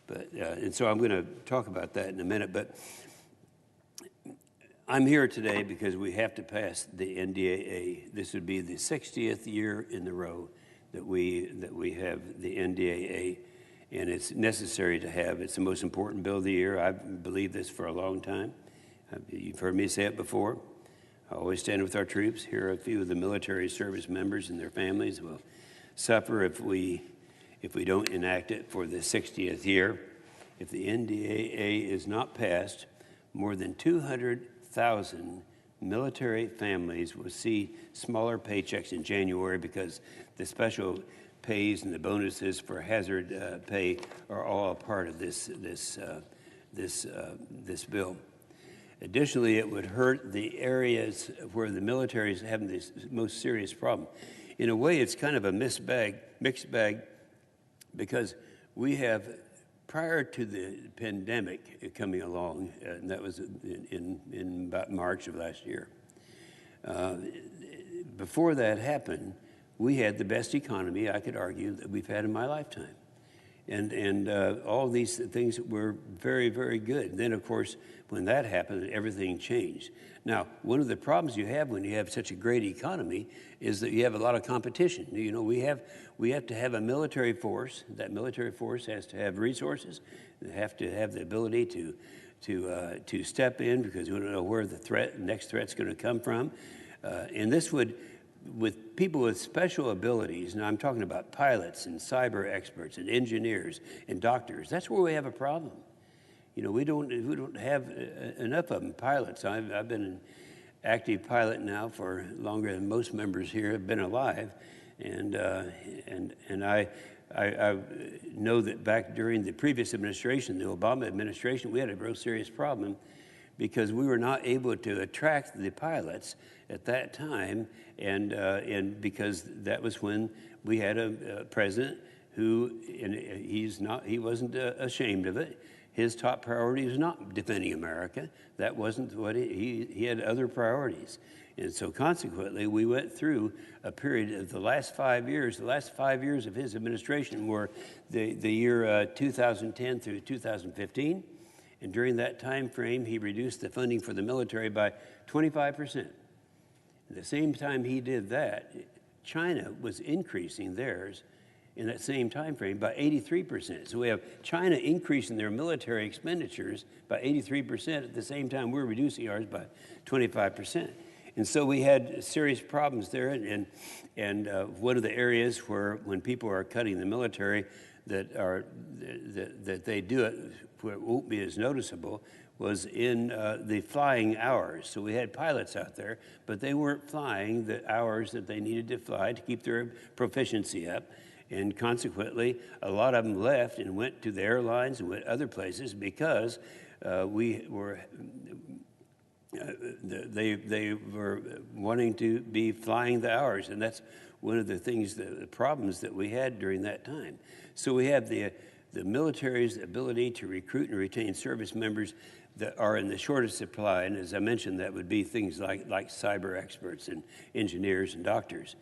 But and so I'm going to talk about that in a minute. But I'm here today because we have to pass the NDAA. This would be the 60th year in a row that we have the NDAA, and it's necessary to have. It's the most important bill of the year. I've believed this for a long time. You've heard me say it before. I always stand with our troops. Here are a few of the military service members and their families will suffer if we don't enact it for the 60th year. If the NDAA is not passed, more than 200,000 military families will see smaller paychecks in January because the special pays and the bonuses for hazard pay are all a part of this bill. Additionally, it would hurt the areas where the military is having this most serious problem. In a way, it's kind of a mixed bag, because we have, prior to the pandemic coming along, and that was in about March of last year, before that happened, we had the best economy, I could argue, that we've had in my lifetime. And all these things were very, very good. And then, of course, when that happened, everything changed. Now, one of the problems you have when you have such a great economy is that you have a lot of competition. You know, we have to have a military force. That military force has to have resources. They have to have the ability to step in, because we don't know where the next threat's going to come from. And this would, with people with special abilities, and I'm talking about pilots and cyber experts and engineers and doctors, that's where we have a problem. You know, we don't have enough of them. Pilots, I've been an active pilot now for longer than most members here have been alive, and I know that back during the previous administration, the Obama administration, we had a real serious problem because we were not able to attract the pilots at that time, and because that was when we had a president who, and he wasn't ashamed of it. His top priority was not defending America. That wasn't what he had other priorities. And so consequently, we went through a period of the last 5 years. The last 5 years of his administration were the year 2010 through 2015. And during that time frame, he reduced the funding for the military by 25%. At the same time he did that, China was increasing theirs in that same time frame by 83%. So we have China increasing their military expenditures by 83% at the same time we're reducing ours by 25%. And so we had serious problems there, and one of the areas where when people are cutting the military that they do it where it won't be as noticeable was in the flying hours. So we had pilots out there, but they weren't flying the hours that they needed to fly to keep their proficiency up. And consequently, a lot of them left and went to the airlines and went other places because they were wanting to be flying the hours. And that's one of the things, the problems that we had during that time. So we have the military's ability to recruit and retain service members that are in the shortest supply. And as I mentioned, that would be things like cyber experts and engineers and doctors.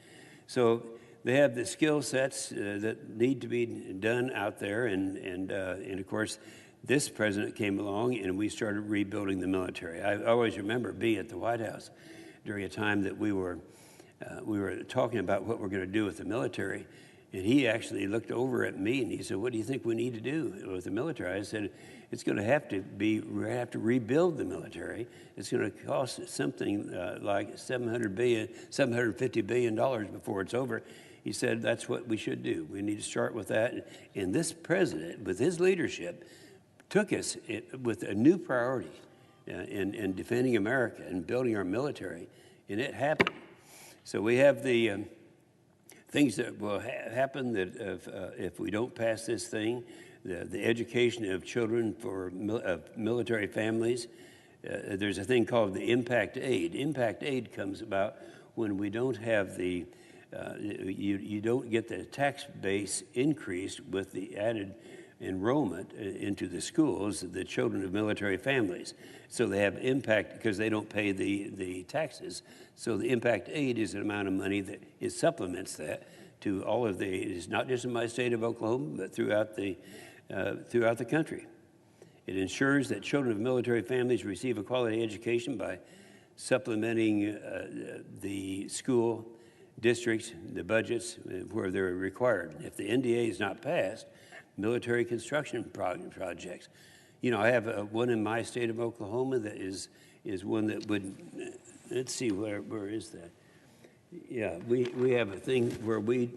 So they have the skill sets that need to be done out there. And of course, this president came along and we started rebuilding the military. I always remember being at the White House during a time that we were talking about what we're going to do with the military. And he actually looked over at me and he said, "What do you think we need to do with the military?" I said, "It's going to have to be, we have to rebuild the military. It's going to cost something like $750 billion before it's over." He said, "That's what we should do. We need to start with that." And this president, with his leadership, took us with a new priority in defending America and building our military, and it happened. So we have the things that will happen that if we don't pass this thing, the education of children for military families. There's a thing called the impact aid. Impact aid comes about when we don't have the, you don't get the tax base increased with the added enrollment into the schools, the children of military families. So they have impact because they don't pay the taxes. So the impact aid is an amount of money that it supplements that to all of it's not just in my state of Oklahoma, but throughout the country. It ensures that children of military families receive a quality education by supplementing the school districts, the budgets where they're required. If the NDA is not passed, military construction projects. You know, I have one in my state of Oklahoma that is one that would, let's see, where is that? Yeah, we have a thing where we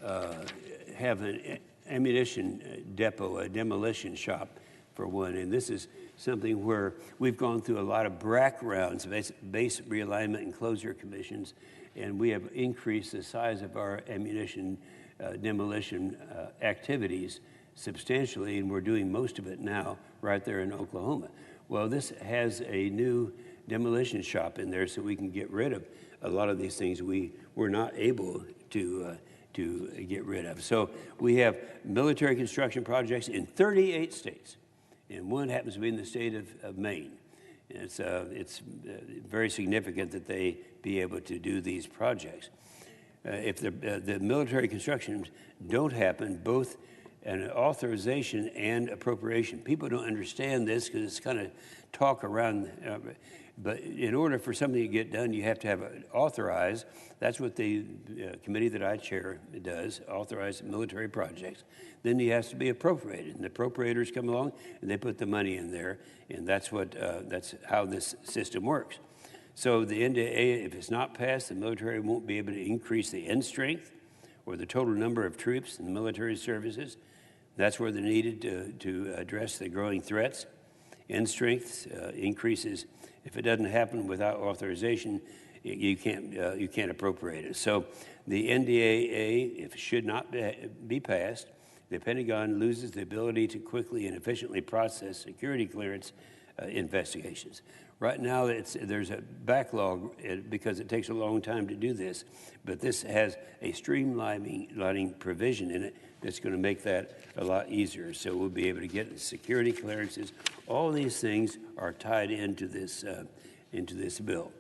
have an ammunition depot, a demolition shop for one, and this is something where we've gone through a lot of BRAC rounds, base realignment and closure commissions, and we have increased the size of our ammunition demolition activities substantially, and we're doing most of it now right there in Oklahoma. Well, this has a new demolition shop in there so we can get rid of a lot of these things we were not able to get rid of. So we have military construction projects in 38 states, and one happens to be in the state of Maine. And it's very significant that they be able to do these projects. If the military constructions don't happen, both an authorization and appropriation. People don't understand this because it's kind of talk around, but in order for something to get done, you have to have it authorized. That's what the committee that I chair does, authorize military projects. Then it has to be appropriated, and the appropriators come along and they put the money in there, and that's how this system works. So the NDAA, if it's not passed, the military won't be able to increase the end strength or the total number of troops in the military services. That's where they're needed to address the growing threats. End strength increases. If it doesn't happen without authorization, you can't appropriate it. So the NDAA, if it should not be passed, the Pentagon loses the ability to quickly and efficiently process security clearance investigations. Right now, there's a backlog because it takes a long time to do this, but this has a streamlining provision in it that's going to make that a lot easier. So we'll be able to get security clearances. All these things are tied into this bill.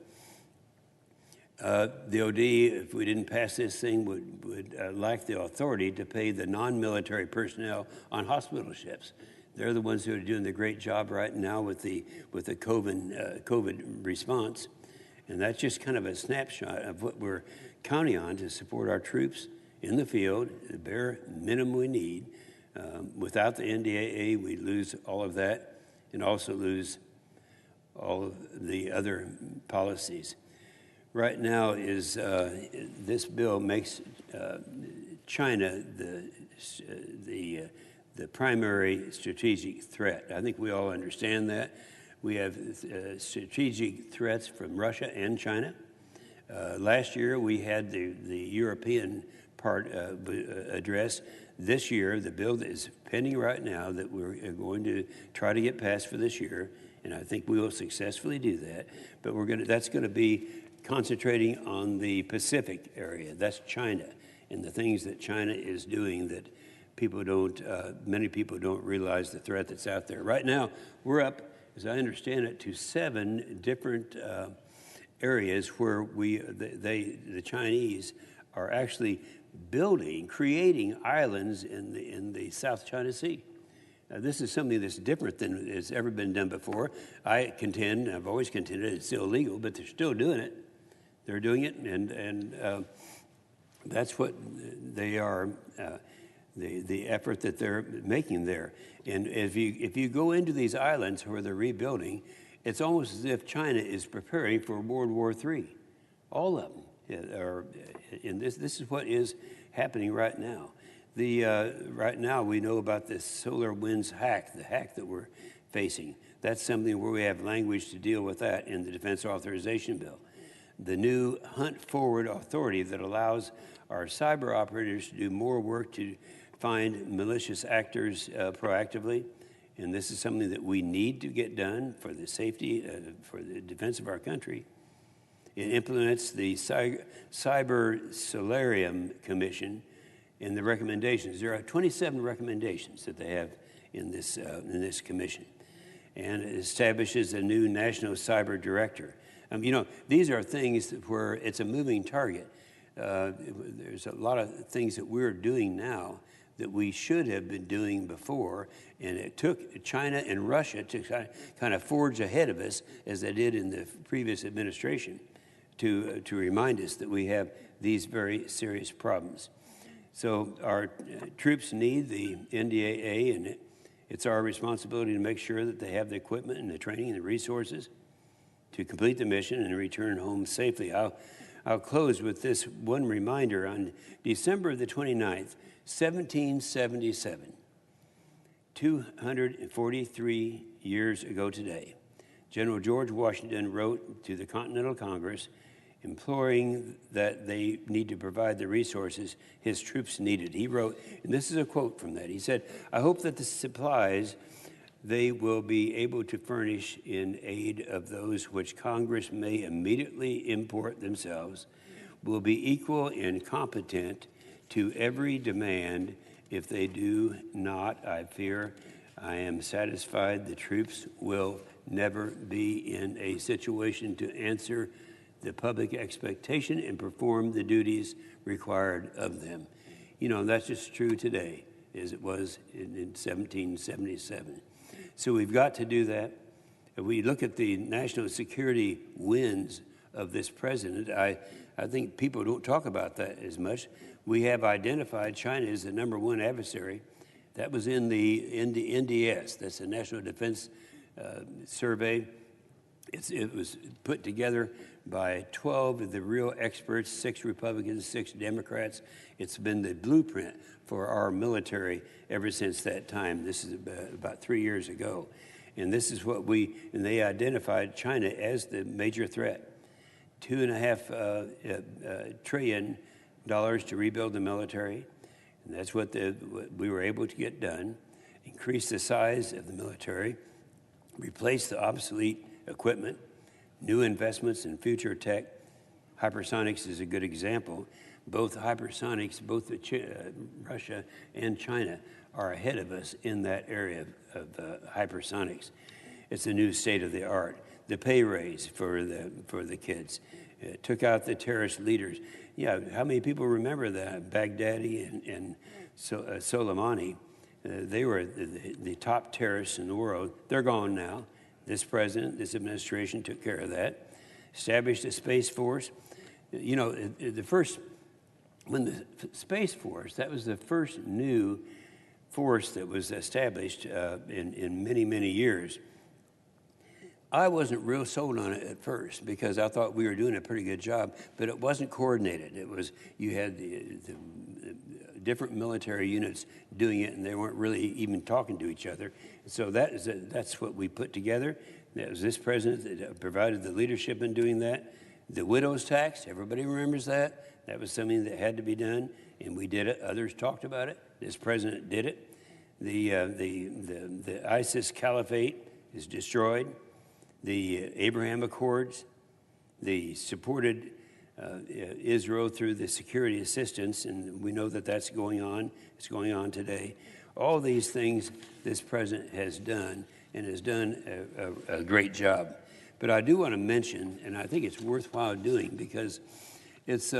The OD, if we didn't pass this thing, would lack the authority to pay the non-military personnel on hospital ships. They're the ones who are doing the great job right now with the COVID response. And that's just kind of a snapshot of what we're counting on to support our troops in the field, the bare minimum we need. Without the NDAA, we lose all of that and also lose all of the other policies. Right now is this bill makes China the primary strategic threat. I think we all understand that. We have strategic threats from Russia and China. Last year, we had the European part addressed. This year, the bill that is pending right now that we're going to try to get passed for this year, and I think we will successfully do that, but that's going to be concentrating on the Pacific area. That's China, and the things that China is doing that many people don't realize the threat that's out there. Right now, we're up, as I understand it, to 7 different areas where the Chinese are actually creating islands in the South China Sea. Now, this is something that's different than has ever been done before. I've always contended it's still illegal, but they're still doing it. They're doing it, and that's what they are. The effort that they're making there. And if you go into these islands where they're rebuilding, it's almost as if China is preparing for World War III. All of them are, and this is what is happening right now. Right now we know about this SolarWinds hack, the hack that we're facing. That's something where we have language to deal with that in the Defense Authorization Bill. The new Hunt Forward authority that allows our cyber operators to do more work to find malicious actors proactively, and this is something that we need to get done for the safety, for the defense of our country. It implements the Cyber Solarium Commission and the recommendations. There are 27 recommendations that they have in this commission, and it establishes a new national cyber director. These are things where it's a moving target. There's a lot of things that we're doing now that we should have been doing before, and it took China and Russia to kind of forge ahead of us, as they did in the previous administration, to remind us that we have these very serious problems. So our troops need the NDAA, and it's our responsibility to make sure that they have the equipment and the training and the resources to complete the mission and return home safely. I'll close with this one reminder. On December the 29th, 1777, 243 years ago today, General George Washington wrote to the Continental Congress imploring that they need to provide the resources his troops needed. He wrote, and this is a quote from that, he said, "I hope that the supplies they will be able to furnish in aid of those which Congress may immediately import themselves will be equal and competent to every demand. If they do not, I fear I am satisfied the troops will never be in a situation to answer the public expectation and perform the duties required of them. You know, that's just true today as it was in 1777. So we've got to do that. If we look at the national security wins of this president, I think people don't talk about that as much. We have identified China as the #1 adversary. That was in the NDS, that's the National Defense Survey. It was put together by 12 of the real experts, 6 Republicans, 6 Democrats. It's been the blueprint for our military ever since that time. This is about 3 years ago. And this is what and they identified China as the major threat. $2.5 trillion to rebuild the military. And that's what we were able to get done. Increase the size of the military, replace the obsolete equipment, new investments in future tech. Hypersonics is a good example. Both hypersonics, both Russia and China are ahead of us in that area of hypersonics. It's a new state of the art. The pay raise for the kids. It took out the terrorist leaders. Yeah, how many people remember that? Baghdadi and Soleimani. They were the top terrorists in the world. They're gone now. This president, this administration took care of that. Established a Space Force. You know, when the Space Force, that was the first new force that was established in many, many years. I wasn't real sold on it at first because I thought we were doing a pretty good job, but it wasn't coordinated. It was, you had the different military units doing it, and they weren't really even talking to each other. So that's what we put together. That was this president that provided the leadership in doing that. The widow's tax, everybody remembers that. That was something that had to be done, and we did it. Others talked about it. This president did it. The ISIS caliphate is destroyed. The Abraham Accords, they supported Israel through the security assistance, and we know that that's going on. It's going on today. All these things this president has done, and has done a great job. But I do want to mention, and I think it's worthwhile doing because it's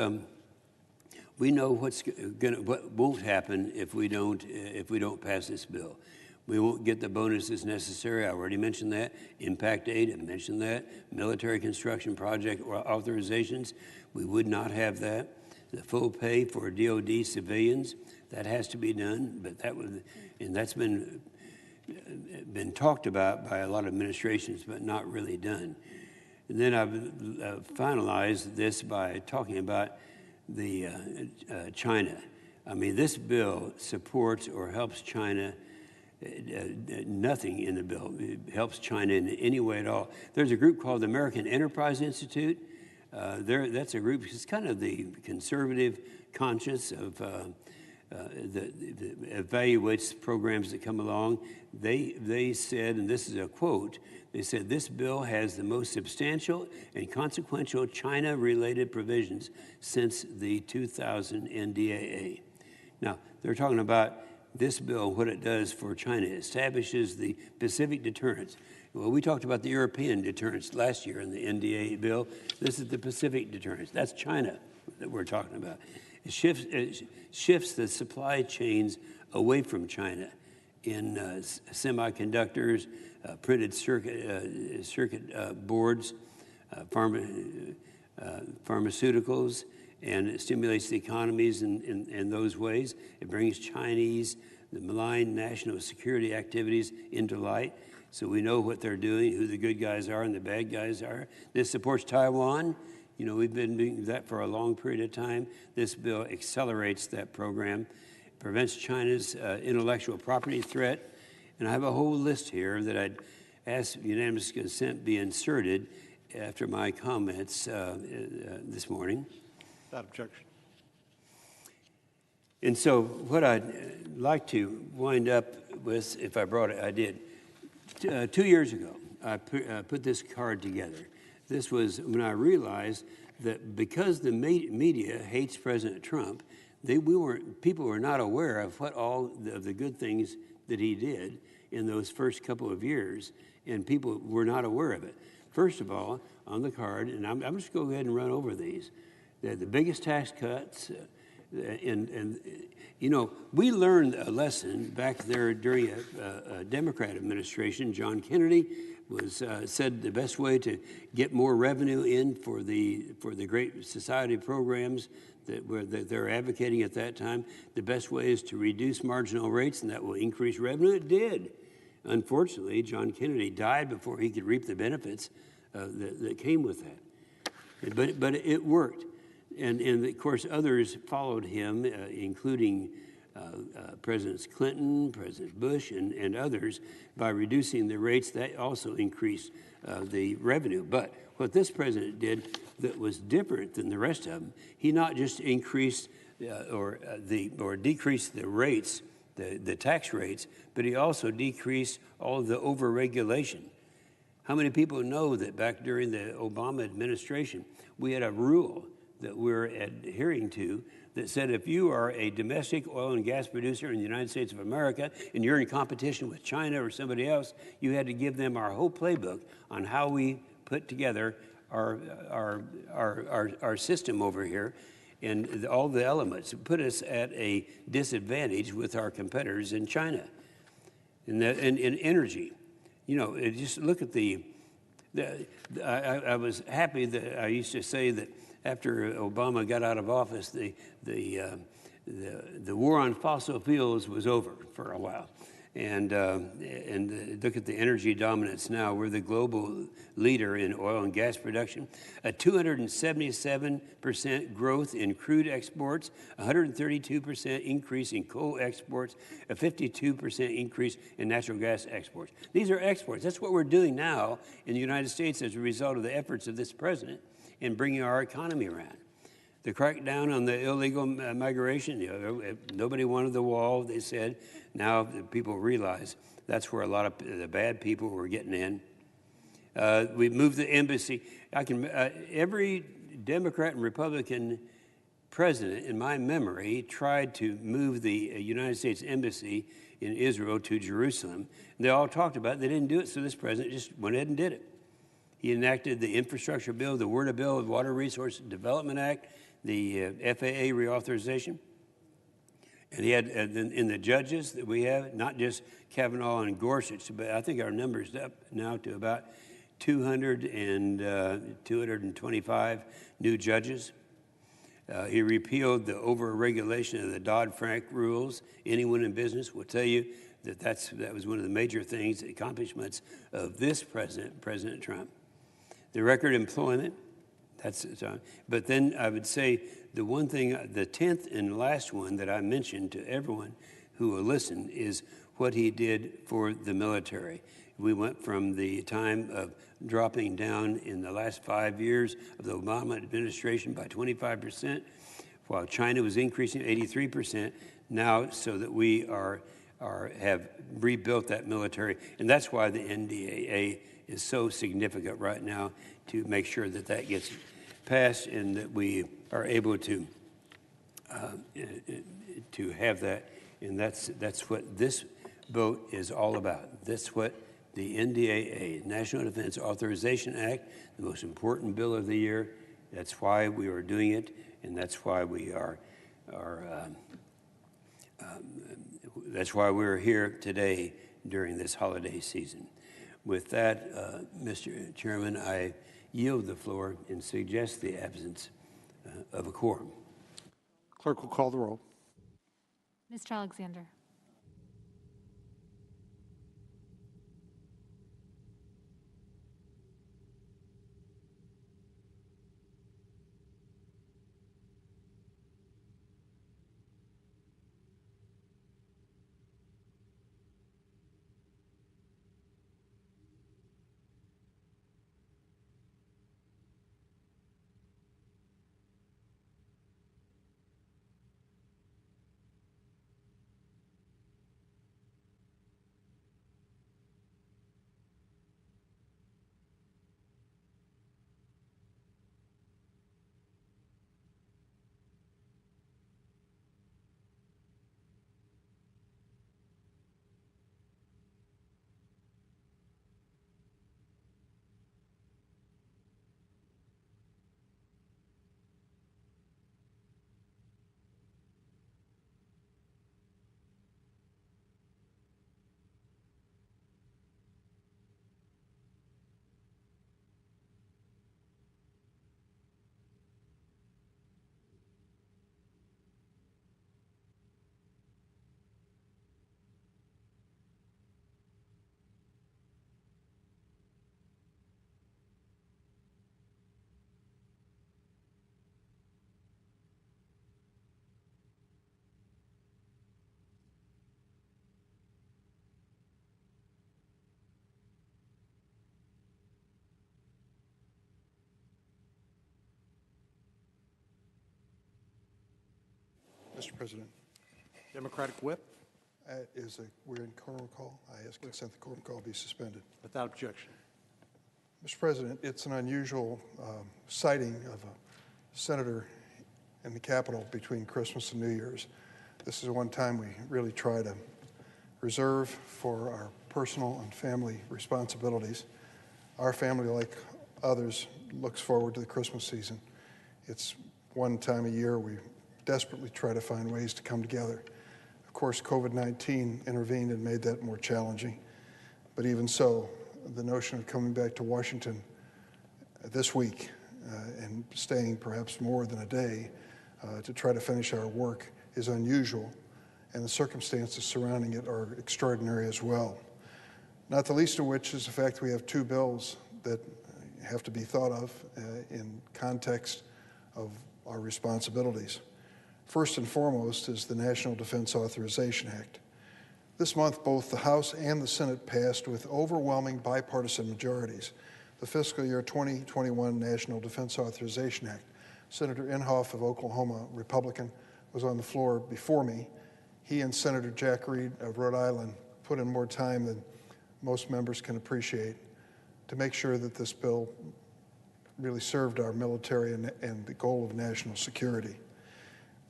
we know what won't happen if we don't pass this bill. We won't get the bonuses necessary. I already mentioned that. Impact aid, I mentioned that. Military construction project authorizations, we would not have that. The full pay for DOD civilians, that has to be done. But that's been talked about by a lot of administrations, but not really done. And then I've finalized this by talking about the China. I mean, this bill supports or helps China. Nothing in the bill helps China in any way at all. There's a group called the American Enterprise Institute. That's a group, it's kind of the conservative conscience of that evaluates programs that come along. They said, and this is a quote, they said, this bill has the most substantial and consequential China-related provisions since the 2000 NDAA. Now, they're talking about this bill, what it does for China. It establishes the Pacific deterrence. Well, we talked about the European deterrence last year in the NDAA bill. This is the Pacific deterrence. That's China that we're talking about. It shifts the supply chains away from China in semiconductors, printed circuit boards, pharmaceuticals, and it stimulates the economies in those ways. It brings Chinese, the malign national security activities into light, so we know what they're doing, who the good guys are and the bad guys are. This supports Taiwan. You know, we've been doing that for a long period of time. This bill accelerates that program, prevents China's intellectual property threat, and I have a whole list here that I'd ask unanimous consent be inserted after my comments this morning. Without objection. And so what I'd like to wind up with, if I brought it, I did. 2 years ago, I put this card together. This was when I realized that because the media hates President Trump, people were not aware of what all of the good things that he did in those first couple of years, and people were not aware of it. First of all, on the card, and I'm just going to go ahead and run over these. The biggest tax cuts, and you know, we learned a lesson back there during a Democrat administration. John Kennedy said the best way to get more revenue in for the Great Society programs that they're advocating at that time, the best way is to reduce marginal rates, and that will increase revenue. It did. Unfortunately, John Kennedy died before he could reap the benefits that came with that. But it worked. And of course, others followed him, including Presidents Clinton, President Bush, and others, by reducing the rates. That also increased the revenue. But what this president did that was different than the rest of them, he not just increased or decreased the rates, the tax rates, but he also decreased all of the overregulation. How many people know that back during the Obama administration, we had a rule that we're adhering to that said if you are a domestic oil and gas producer in the United States of America and you're in competition with China or somebody else, you had to give them our whole playbook on how we put together our system over here and all the elements. It put us at a disadvantage with our competitors in China. In energy, you know, just look at I was happy that I used to say that after Obama got out of office, the war on fossil fuels was over for a while. And look at the energy dominance now. We're the global leader in oil and gas production. A 277% growth in crude exports, 132% increase in coal exports, a 52% increase in natural gas exports. These are exports. That's what we're doing now in the United States as a result of the efforts of this president in bringing our economy around. The crackdown on the illegal migration, you know, nobody wanted the wall, they said. Now people realize that's where a lot of the bad people were getting in. We moved the embassy. Every Democrat and Republican president in my memory tried to move the United States Embassy in Israel to Jerusalem. They all talked about it. They didn't do it, so this president just went ahead and did it. He enacted the infrastructure bill, the WRDA bill, the Water Resource Development Act, the FAA reauthorization. And he had, in the judges that we have, not just Kavanaugh and Gorsuch, but I think our number's up now to about 225 new judges. He repealed the over-regulation of the Dodd-Frank rules. Anyone in business will tell you that that was one of the major things, accomplishments of this president, President Trump. The record employment, but then I would say the one thing, the 10th and last one that I mentioned to everyone who will listen is what he did for the military. We went from the time of dropping down in the last 5 years of the Obama administration by 25%, while China was increasing 83%, now so that we have rebuilt that military. And that's why the NDAA is so significant right now, to make sure that that gets passed and that we are able to have that. And that's what this vote is all about. That's what the NDAA, National Defense Authorization Act, the most important bill of the year. That's why we are doing it, and that's why that's why we're here today during this holiday season. With that, Mr. Chairman, I yield the floor and suggest the absence of a quorum. Clerk will call the roll. Mr. Alexander. Mr. President, Democratic whip, we're in quorum call. I ask consent the quorum call be suspended. without objection. Mr. President, it's an unusual sighting of a senator in the Capitol between Christmas and New Year's. This is one time we really try to reserve for our personal and family responsibilities. Our family, like others, looks forward to the Christmas season. It's one time a year we desperately try to find ways to come together. Of course, COVID-19 intervened and made that more challenging. But even so, the notion of coming back to Washington this week and staying perhaps more than a day to try to finish our work is unusual, and the circumstances surrounding it are extraordinary as well. Not the least of which is the fact we have two bills that have to be thought of in context of our responsibilities. First and foremost is the National Defense Authorization Act. This month, both the House and the Senate passed with overwhelming bipartisan majorities the fiscal year 2021 National Defense Authorization Act. Senator Inhofe of Oklahoma, Republican, was on the floor before me. He and Senator Jack Reed of Rhode Island put in more time than most members can appreciate to make sure that this bill really served our military and the goal of national security.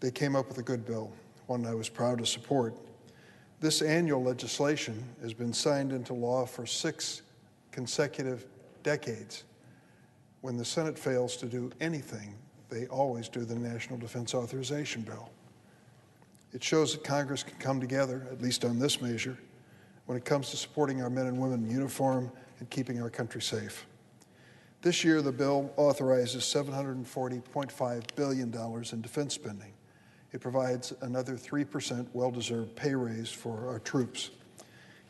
They came up with a good bill, one I was proud to support. This annual legislation has been signed into law for 6 consecutive decades. When the Senate fails to do anything, they always do the National Defense Authorization Bill. It shows that Congress can come together, at least on this measure, when it comes to supporting our men and women in uniform and keeping our country safe. This year, the bill authorizes $740.5 billion in defense spending. It provides another 3% well-deserved pay raise for our troops.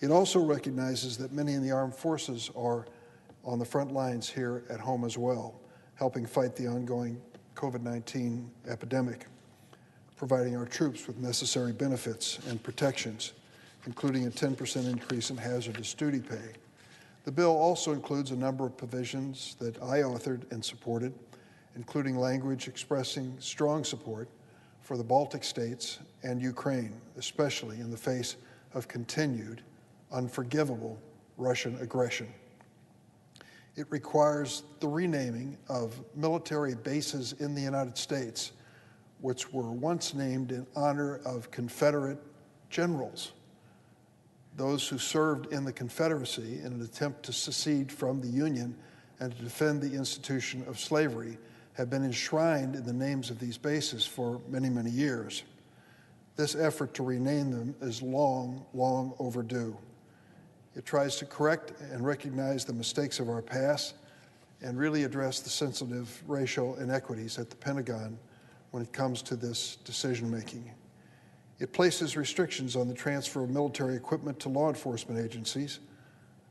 It also recognizes that many in the armed forces are on the front lines here at home as well, helping fight the ongoing COVID-19 epidemic, providing our troops with necessary benefits and protections, including a 10% increase in hazardous duty pay. The bill also includes a number of provisions that I authored and supported, including language expressing strong support for the Baltic states and Ukraine, especially in the face of continued, unforgivable Russian aggression. It requires the renaming of military bases in the United States, which were once named in honor of Confederate generals, those who served in the Confederacy in an attempt to secede from the Union and to defend the institution of slavery, have been enshrined in the names of these bases for many, many years. This effort to rename them is long, long overdue. It tries to correct and recognize the mistakes of our past and really address the sensitive racial inequities at the Pentagon when it comes to this decision-making. It places restrictions on the transfer of military equipment to law enforcement agencies.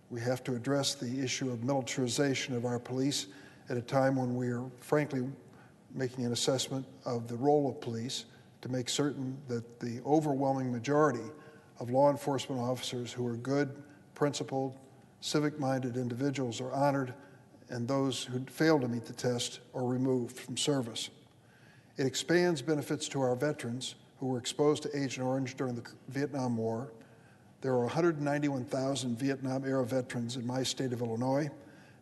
We have to address the issue of militarization of our police at a time when we are, frankly, making an assessment of the role of police to make certain that the overwhelming majority of law enforcement officers who are good, principled, civic-minded individuals are honored, and those who fail to meet the test are removed from service. It expands benefits to our veterans who were exposed to Agent Orange during the Vietnam War. There are 191,000 Vietnam-era veterans in my state of Illinois.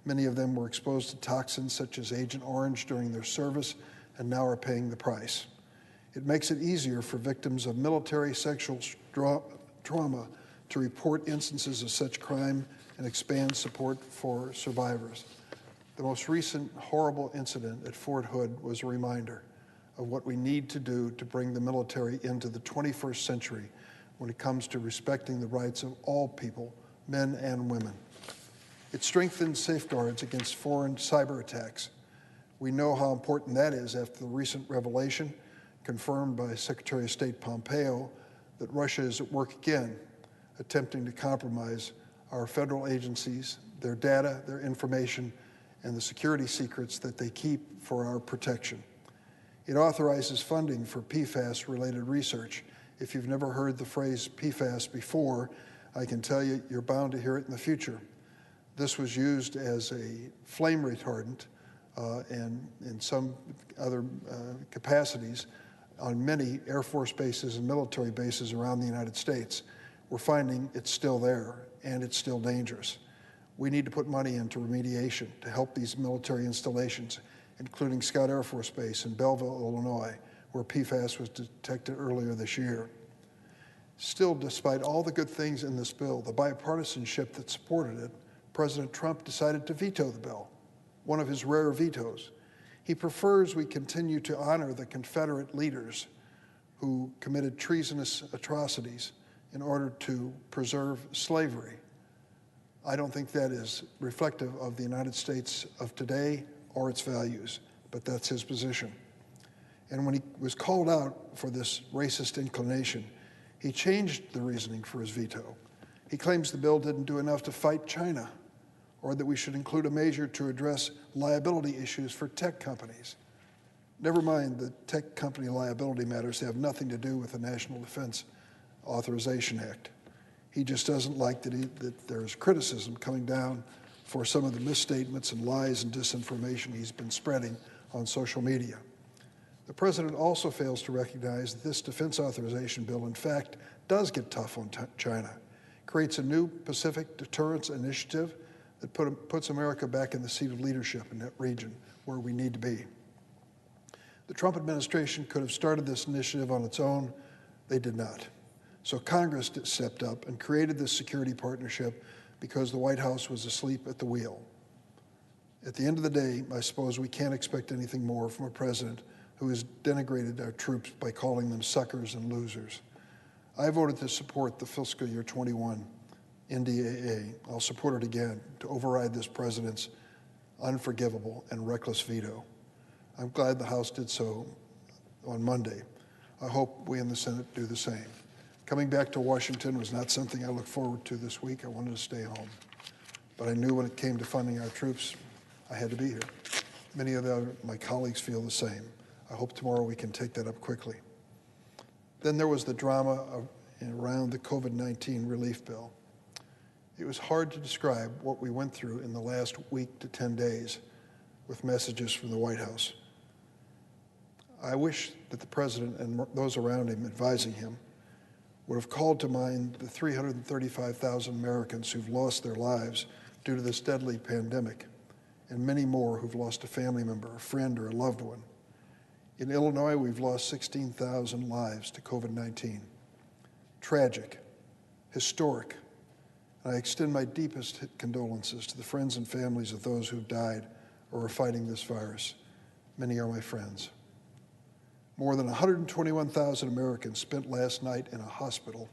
Many of them were exposed to toxins such as Agent Orange during their service and now are paying the price. It makes it easier for victims of military sexual trauma to report instances of such crime and expand support for survivors. The most recent horrible incident at Fort Hood was a reminder of what we need to do to bring the military into the 21st century when it comes to respecting the rights of all people, men and women. It strengthens safeguards against foreign cyber attacks. We know how important that is after the recent revelation, confirmed by Secretary of State Pompeo, that Russia is at work again, attempting to compromise our federal agencies, their data, their information, and the security secrets that they keep for our protection. It authorizes funding for PFAS-related research. If you've never heard the phrase PFAS before, I can tell you you're bound to hear it in the future. This was used as a flame retardant and in some other capacities on many Air Force bases and military bases around the United States. We're finding it's still there and it's still dangerous. We need to put money into remediation to help these military installations, including Scott Air Force Base in Belleville, Illinois, where PFAS was detected earlier this year. Still, despite all the good things in this bill, the bipartisanship that supported it, President Trump decided to veto the bill, one of his rare vetoes. He prefers we continue to honor the Confederate leaders who committed treasonous atrocities in order to preserve slavery. I don't think that is reflective of the United States of today or its values, but that's his position. And when he was called out for this racist inclination, he changed the reasoning for his veto. He claims the bill didn't do enough to fight China, or that we should include a measure to address liability issues for tech companies. Never mind that tech company liability matters have nothing to do with the National Defense Authorization Act. He just doesn't like that there's criticism coming down for some of the misstatements and lies and disinformation he's been spreading on social media. The president also fails to recognize that this defense authorization bill, in fact, does get tough on China, creates a new Pacific deterrence initiative that puts America back in the seat of leadership in that region where we need to be. The Trump administration could have started this initiative on its own. They did not. So Congress stepped up and created this security partnership because the White House was asleep at the wheel. At the end of the day, I suppose we can't expect anything more from a president who has denigrated our troops by calling them suckers and losers. I voted to support the fiscal year 21 NDAA. I'll support it again to override this president's unforgivable and reckless veto. I'm glad the House did so on Monday. I hope we in the Senate do the same. Coming back to Washington was not something I looked forward to this week. I wanted to stay home. But I knew when it came to funding our troops, I had to be here. Many of my colleagues feel the same. I hope tomorrow we can take that up quickly. Then there was the drama around the COVID-19 relief bill. It was hard to describe what we went through in the last week to 10 days with messages from the White House. I wish that the president and those around him advising him would have called to mind the 335,000 Americans who've lost their lives due to this deadly pandemic, and many more who've lost a family member, a friend, or a loved one. In Illinois, we've lost 16,000 lives to COVID-19. Tragic, historic, and I extend my deepest condolences to the friends and families of those who've died or are fighting this virus. Many are my friends. More than 121,000 Americans spent last night in a hospital,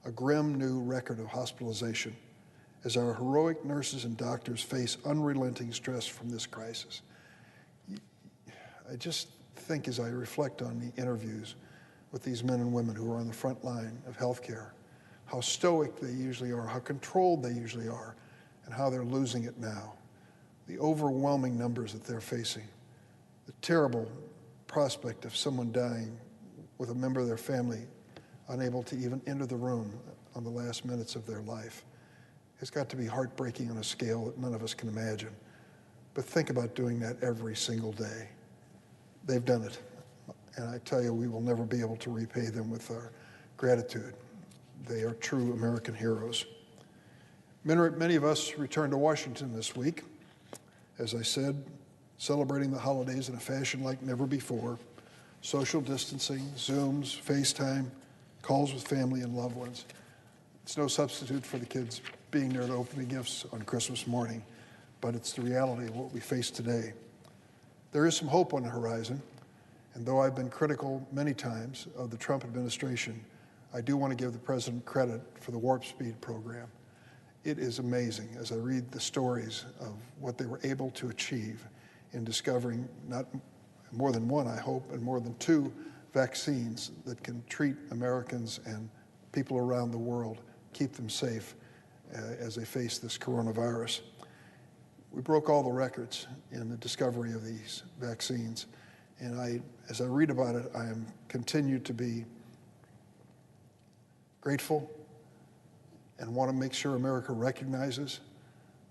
a grim new record of hospitalization, as our heroic nurses and doctors face unrelenting stress from this crisis. I just think as I reflect on the interviews with these men and women who are on the front line of healthcare, how stoic they usually are, how controlled they usually are, and how they're losing it now. The overwhelming numbers that they're facing, the terrible prospect of someone dying with a member of their family unable to even enter the room on the last minutes of their life. It's got to be heartbreaking on a scale that none of us can imagine. But think about doing that every single day. They've done it. And I tell you, we will never be able to repay them with our gratitude. They are true American heroes. Many of us returned to Washington this week, as I said, celebrating the holidays in a fashion like never before. Social distancing, Zooms, FaceTime, calls with family and loved ones. It's no substitute for the kids being there to open the gifts on Christmas morning, but it's the reality of what we face today. There is some hope on the horizon, and though I've been critical many times of the Trump administration, I do want to give the president credit for the Warp Speed program. It is amazing as I read the stories of what they were able to achieve in discovering not more than one, I hope, and more than two vaccines that can treat Americans and people around the world, keep them safe as they face this coronavirus. We broke all the records in the discovery of these vaccines, and as I read about it, I am continued to be grateful and want to make sure America recognizes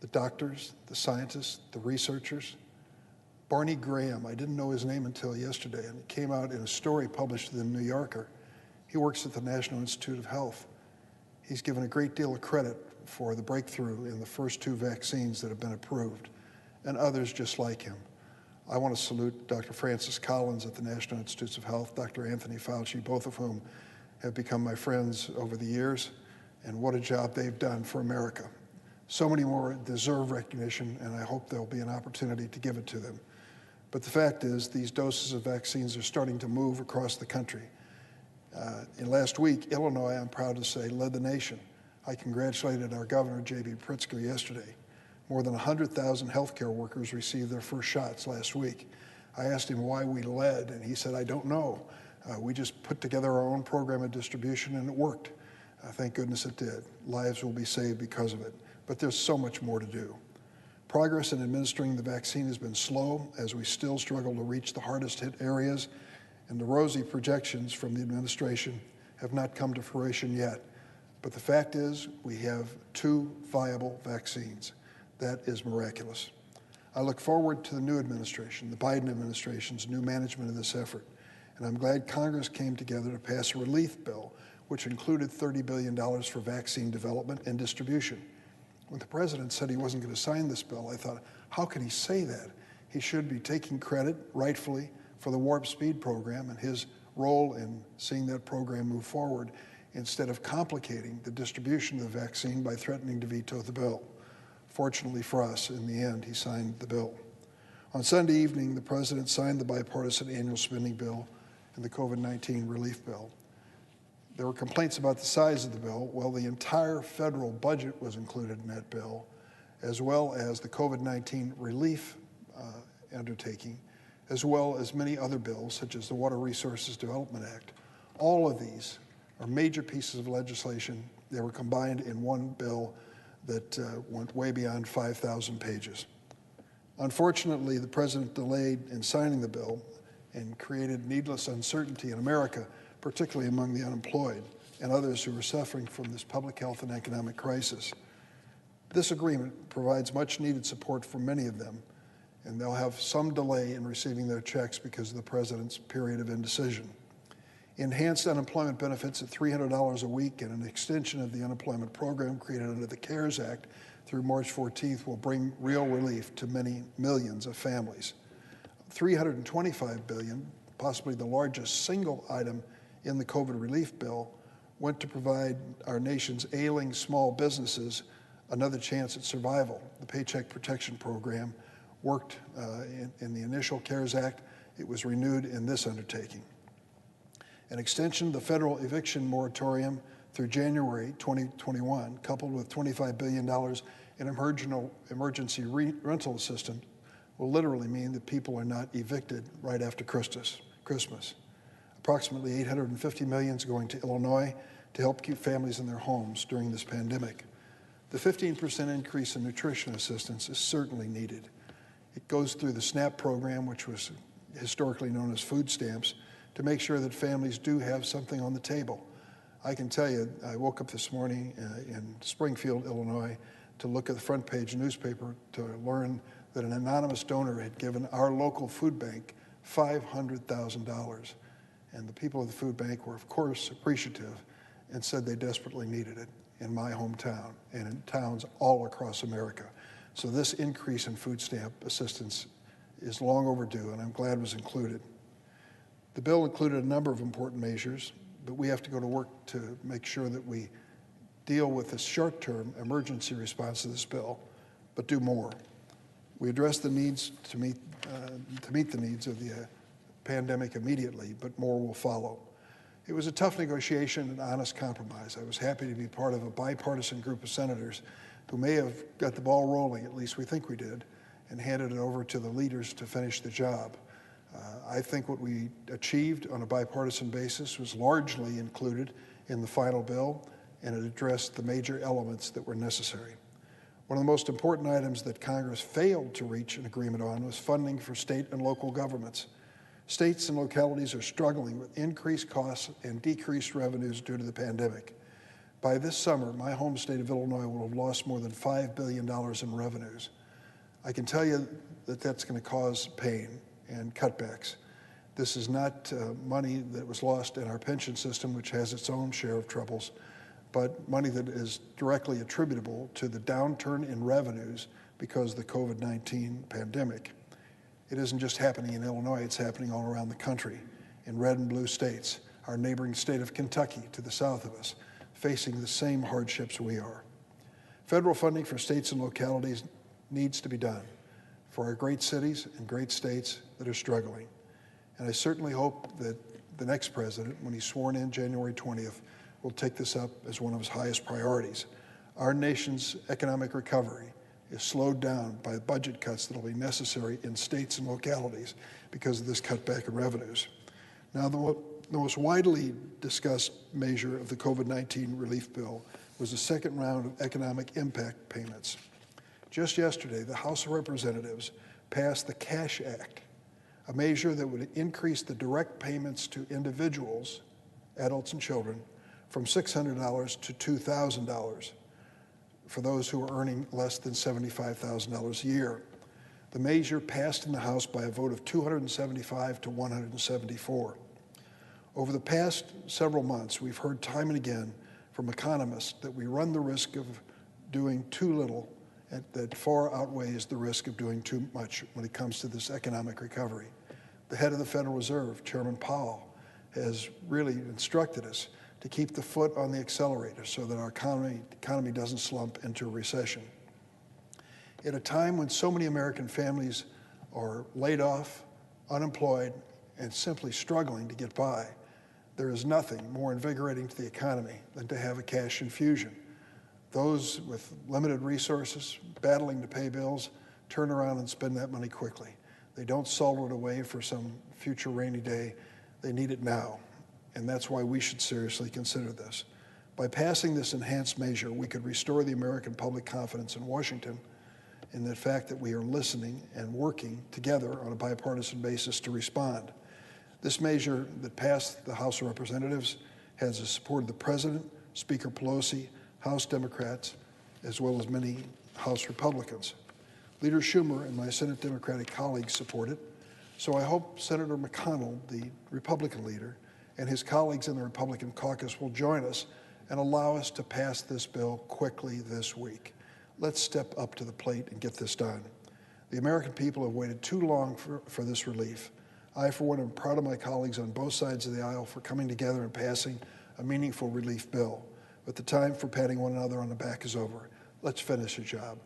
the doctors, the scientists, the researchers, Barney Graham. I didn't know his name until yesterday, and it came out in a story published in the New Yorker. He works at the National Institute of Health. He's given a great deal of credit for the breakthrough in the first 2 vaccines that have been approved, and others just like him. I want to salute Dr. Francis Collins at the National Institutes of Health, Dr. Anthony Fauci, both of whom have become my friends over the years, and what a job they've done for America. So many more deserve recognition, and I hope there'll be an opportunity to give it to them. But the fact is, these doses of vaccines are starting to move across the country. In last week, Illinois, I'm proud to say, led the nation. I congratulated our governor, J.B. Pritzker, yesterday. More than 100,000 healthcare workers received their first shots last week. I asked him why we led, and he said, I don't know. We just put together our own program of distribution, and it worked. Thank goodness it did. Lives will be saved because of it. But there's so much more to do. Progress in administering the vaccine has been slow as we still struggle to reach the hardest hit areas, and the rosy projections from the administration have not come to fruition yet. But the fact is, we have 2 viable vaccines. That is miraculous. I look forward to the new administration, the Biden administration's new management of this effort, and I'm glad Congress came together to pass a relief bill, which included $30 billion for vaccine development and distribution. When the president said he wasn't going to sign this bill, I thought, how can he say that? He should be taking credit, rightfully, for the Warp Speed program and his role in seeing that program move forward, instead of complicating the distribution of the vaccine by threatening to veto the bill. Fortunately for us, in the end, he signed the bill. On Sunday evening, the president signed the bipartisan annual spending bill and the COVID-19 relief bill. There were complaints about the size of the bill. Well, the entire federal budget was included in that bill, as well as the COVID-19 relief undertaking, as well as many other bills, such as the Water Resources Development Act. All of these are major pieces of legislation. They were combined in one bill that went way beyond 5,000 pages. Unfortunately, the president delayed in signing the bill and created needless uncertainty in America, particularly among the unemployed and others who are suffering from this public health and economic crisis. This agreement provides much needed support for many of them, and they'll have some delay in receiving their checks because of the president's period of indecision. Enhanced unemployment benefits at $300 a week and an extension of the unemployment program created under the CARES Act through March 14th will bring real relief to many millions of families. $325 billion, possibly the largest single item in the COVID relief bill, went to provide our nation's ailing small businesses another chance at survival. The Paycheck Protection Program worked in the initial CARES Act. It was renewed in this undertaking. An extension of the federal eviction moratorium through January 2021, coupled with $25 billion in emergency rental assistance, will literally mean that people are not evicted right after Christmas. Approximately $850 million is going to Illinois to help keep families in their homes during this pandemic. The 15% increase in nutrition assistance is certainly needed. It goes through the SNAP program, which was historically known as food stamps, to make sure that families do have something on the table. I can tell you, I woke up this morning in Springfield, Illinois, to look at the front page newspaper to learn that an anonymous donor had given our local food bank $500,000. And the people of the food bank were, of course, appreciative and said they desperately needed it in my hometown and in towns all across America. So this increase in food stamp assistance is long overdue, and I'm glad it was included. The bill included a number of important measures, but we have to go to work to make sure that we deal with the short-term emergency response to this bill, but do more. We address the needs to meet the needs of the pandemic immediately, but more will follow. It was a tough negotiation and honest compromise. I was happy to be part of a bipartisan group of senators who may have got the ball rolling, at least we think we did, and handed it over to the leaders to finish the job. I think what we achieved on a bipartisan basis was largely included in the final bill, and it addressed the major elements that were necessary. One of the most important items that Congress failed to reach an agreement on was funding for state and local governments. States and localities are struggling with increased costs and decreased revenues due to the pandemic. By this summer, my home state of Illinois will have lost more than $5 billion in revenues. I can tell you that's going to cause pain and cutbacks. This is not money that was lost in our pension system, which has its own share of troubles, but money that is directly attributable to the downturn in revenues because of the COVID-19 pandemic. It isn't just happening in Illinois, it's happening all around the country, in red and blue states, our neighboring state of Kentucky to the south of us, facing the same hardships we are. Federal funding for states and localities needs to be done for our great cities and great states that are struggling. And I certainly hope that the next president, when he's sworn in January 20th, will take this up as one of his highest priorities. Our nation's economic recovery is slowed down by budget cuts that will be necessary in states and localities because of this cutback in revenues. Now, the most widely discussed measure of the COVID-19 relief bill was the second round of economic impact payments. Just yesterday, the House of Representatives passed the CASH Act, a measure that would increase the direct payments to individuals, adults and children, from $600 to $2,000 for those who are earning less than $75,000 a year. The measure passed in the House by a vote of 275 to 174. Over the past several months, we've heard time and again from economists that we run the risk of doing too little that far outweighs the risk of doing too much when it comes to this economic recovery. The head of the Federal Reserve, Chairman Powell, has really instructed us to keep the foot on the accelerator so that our economy doesn't slump into a recession. At a time when so many American families are laid off, unemployed, and simply struggling to get by, there is nothing more invigorating to the economy than to have a cash infusion. Those with limited resources, battling to pay bills, turn around and spend that money quickly. They don't solve it away for some future rainy day. They need it now, and that's why we should seriously consider this. By passing this enhanced measure, we could restore the American public confidence in Washington in the fact that we are listening and working together on a bipartisan basis to respond. This measure that passed the House of Representatives has the support of the President, Speaker Pelosi, House Democrats, as well as many House Republicans. Leader Schumer and my Senate Democratic colleagues support it, so I hope Senator McConnell, the Republican leader, and his colleagues in the Republican caucus will join us and allow us to pass this bill quickly this week. Let's step up to the plate and get this done. The American people have waited too long for this relief. I, for one, am proud of my colleagues on both sides of the aisle for coming together and passing a meaningful relief bill. But the time for patting one another on the back is over. Let's finish the job.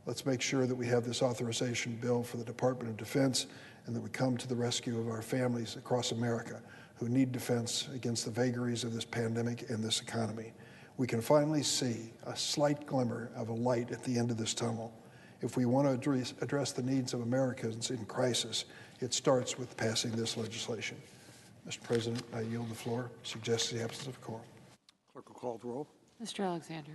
Let's make sure that we have this authorization bill for the Department of Defense and that we come to the rescue of our families across America who need defense against the vagaries of this pandemic and this economy. We can finally see a slight glimmer of a light at the end of this tunnel. If we want to address the needs of Americans in crisis, it starts with passing this legislation. Mr. President, I yield the floor. Suggests the absence of quorum. Clerk will call the roll. Mr. Alexander.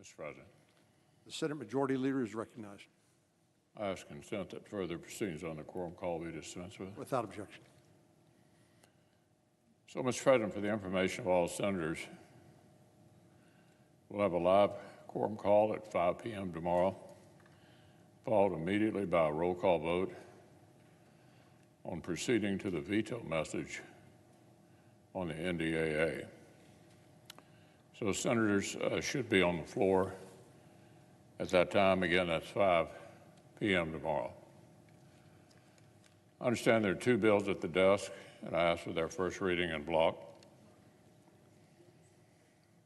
Mr. President, The Senate Majority Leader is recognized. I ask consent that further proceedings on the quorum call be dispensed with. Without objection. So, Mr. President, for the information of all senators, we'll have a live quorum call at 5 p.m. tomorrow, followed immediately by a roll call vote on proceeding to the veto message on the NDAA. So senators should be on the floor at that time. Again, that's 5 p.m. tomorrow. I understand there are two bills at the desk, and I ask for their first reading in block.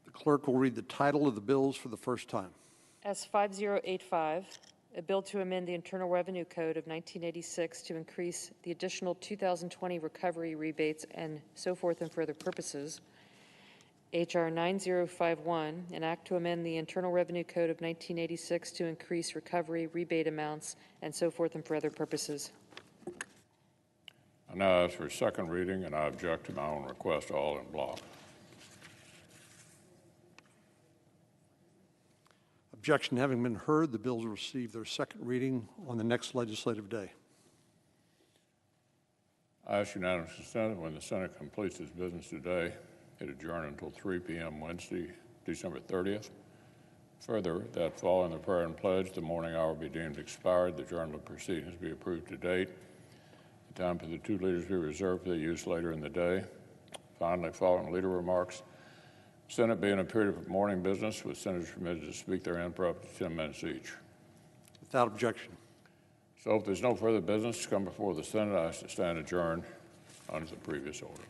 The clerk will read the title of the bills for the first time. S5085, a bill to amend the Internal Revenue Code of 1986 to increase the additional 2020 recovery rebates and so forth and for other purposes. H.R. 9051, an act to amend the Internal Revenue Code of 1986 to increase recovery rebate amounts and so forth and for other purposes. I now ask for a second reading, and I object to my own request, all in block. Objection having been heard, the bills will receive their second reading on the next legislative day. I ask unanimous consent that when the Senate completes its business today, it adjourn until 3 p.m. Wednesday, December 30th. Further, that following the prayer and pledge, the morning hour be deemed expired, the journal of proceedings be approved to date, the time for the two leaders be reserved for their use later in the day. Finally, following leader remarks, Senate be in a period of morning business with senators permitted to speak therein for up to 10 minutes each. Without objection. So if there's no further business to come before the Senate, I ask to stand adjourned under the previous order.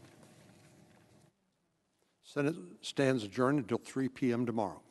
Senate stands adjourned until 3 p.m. tomorrow.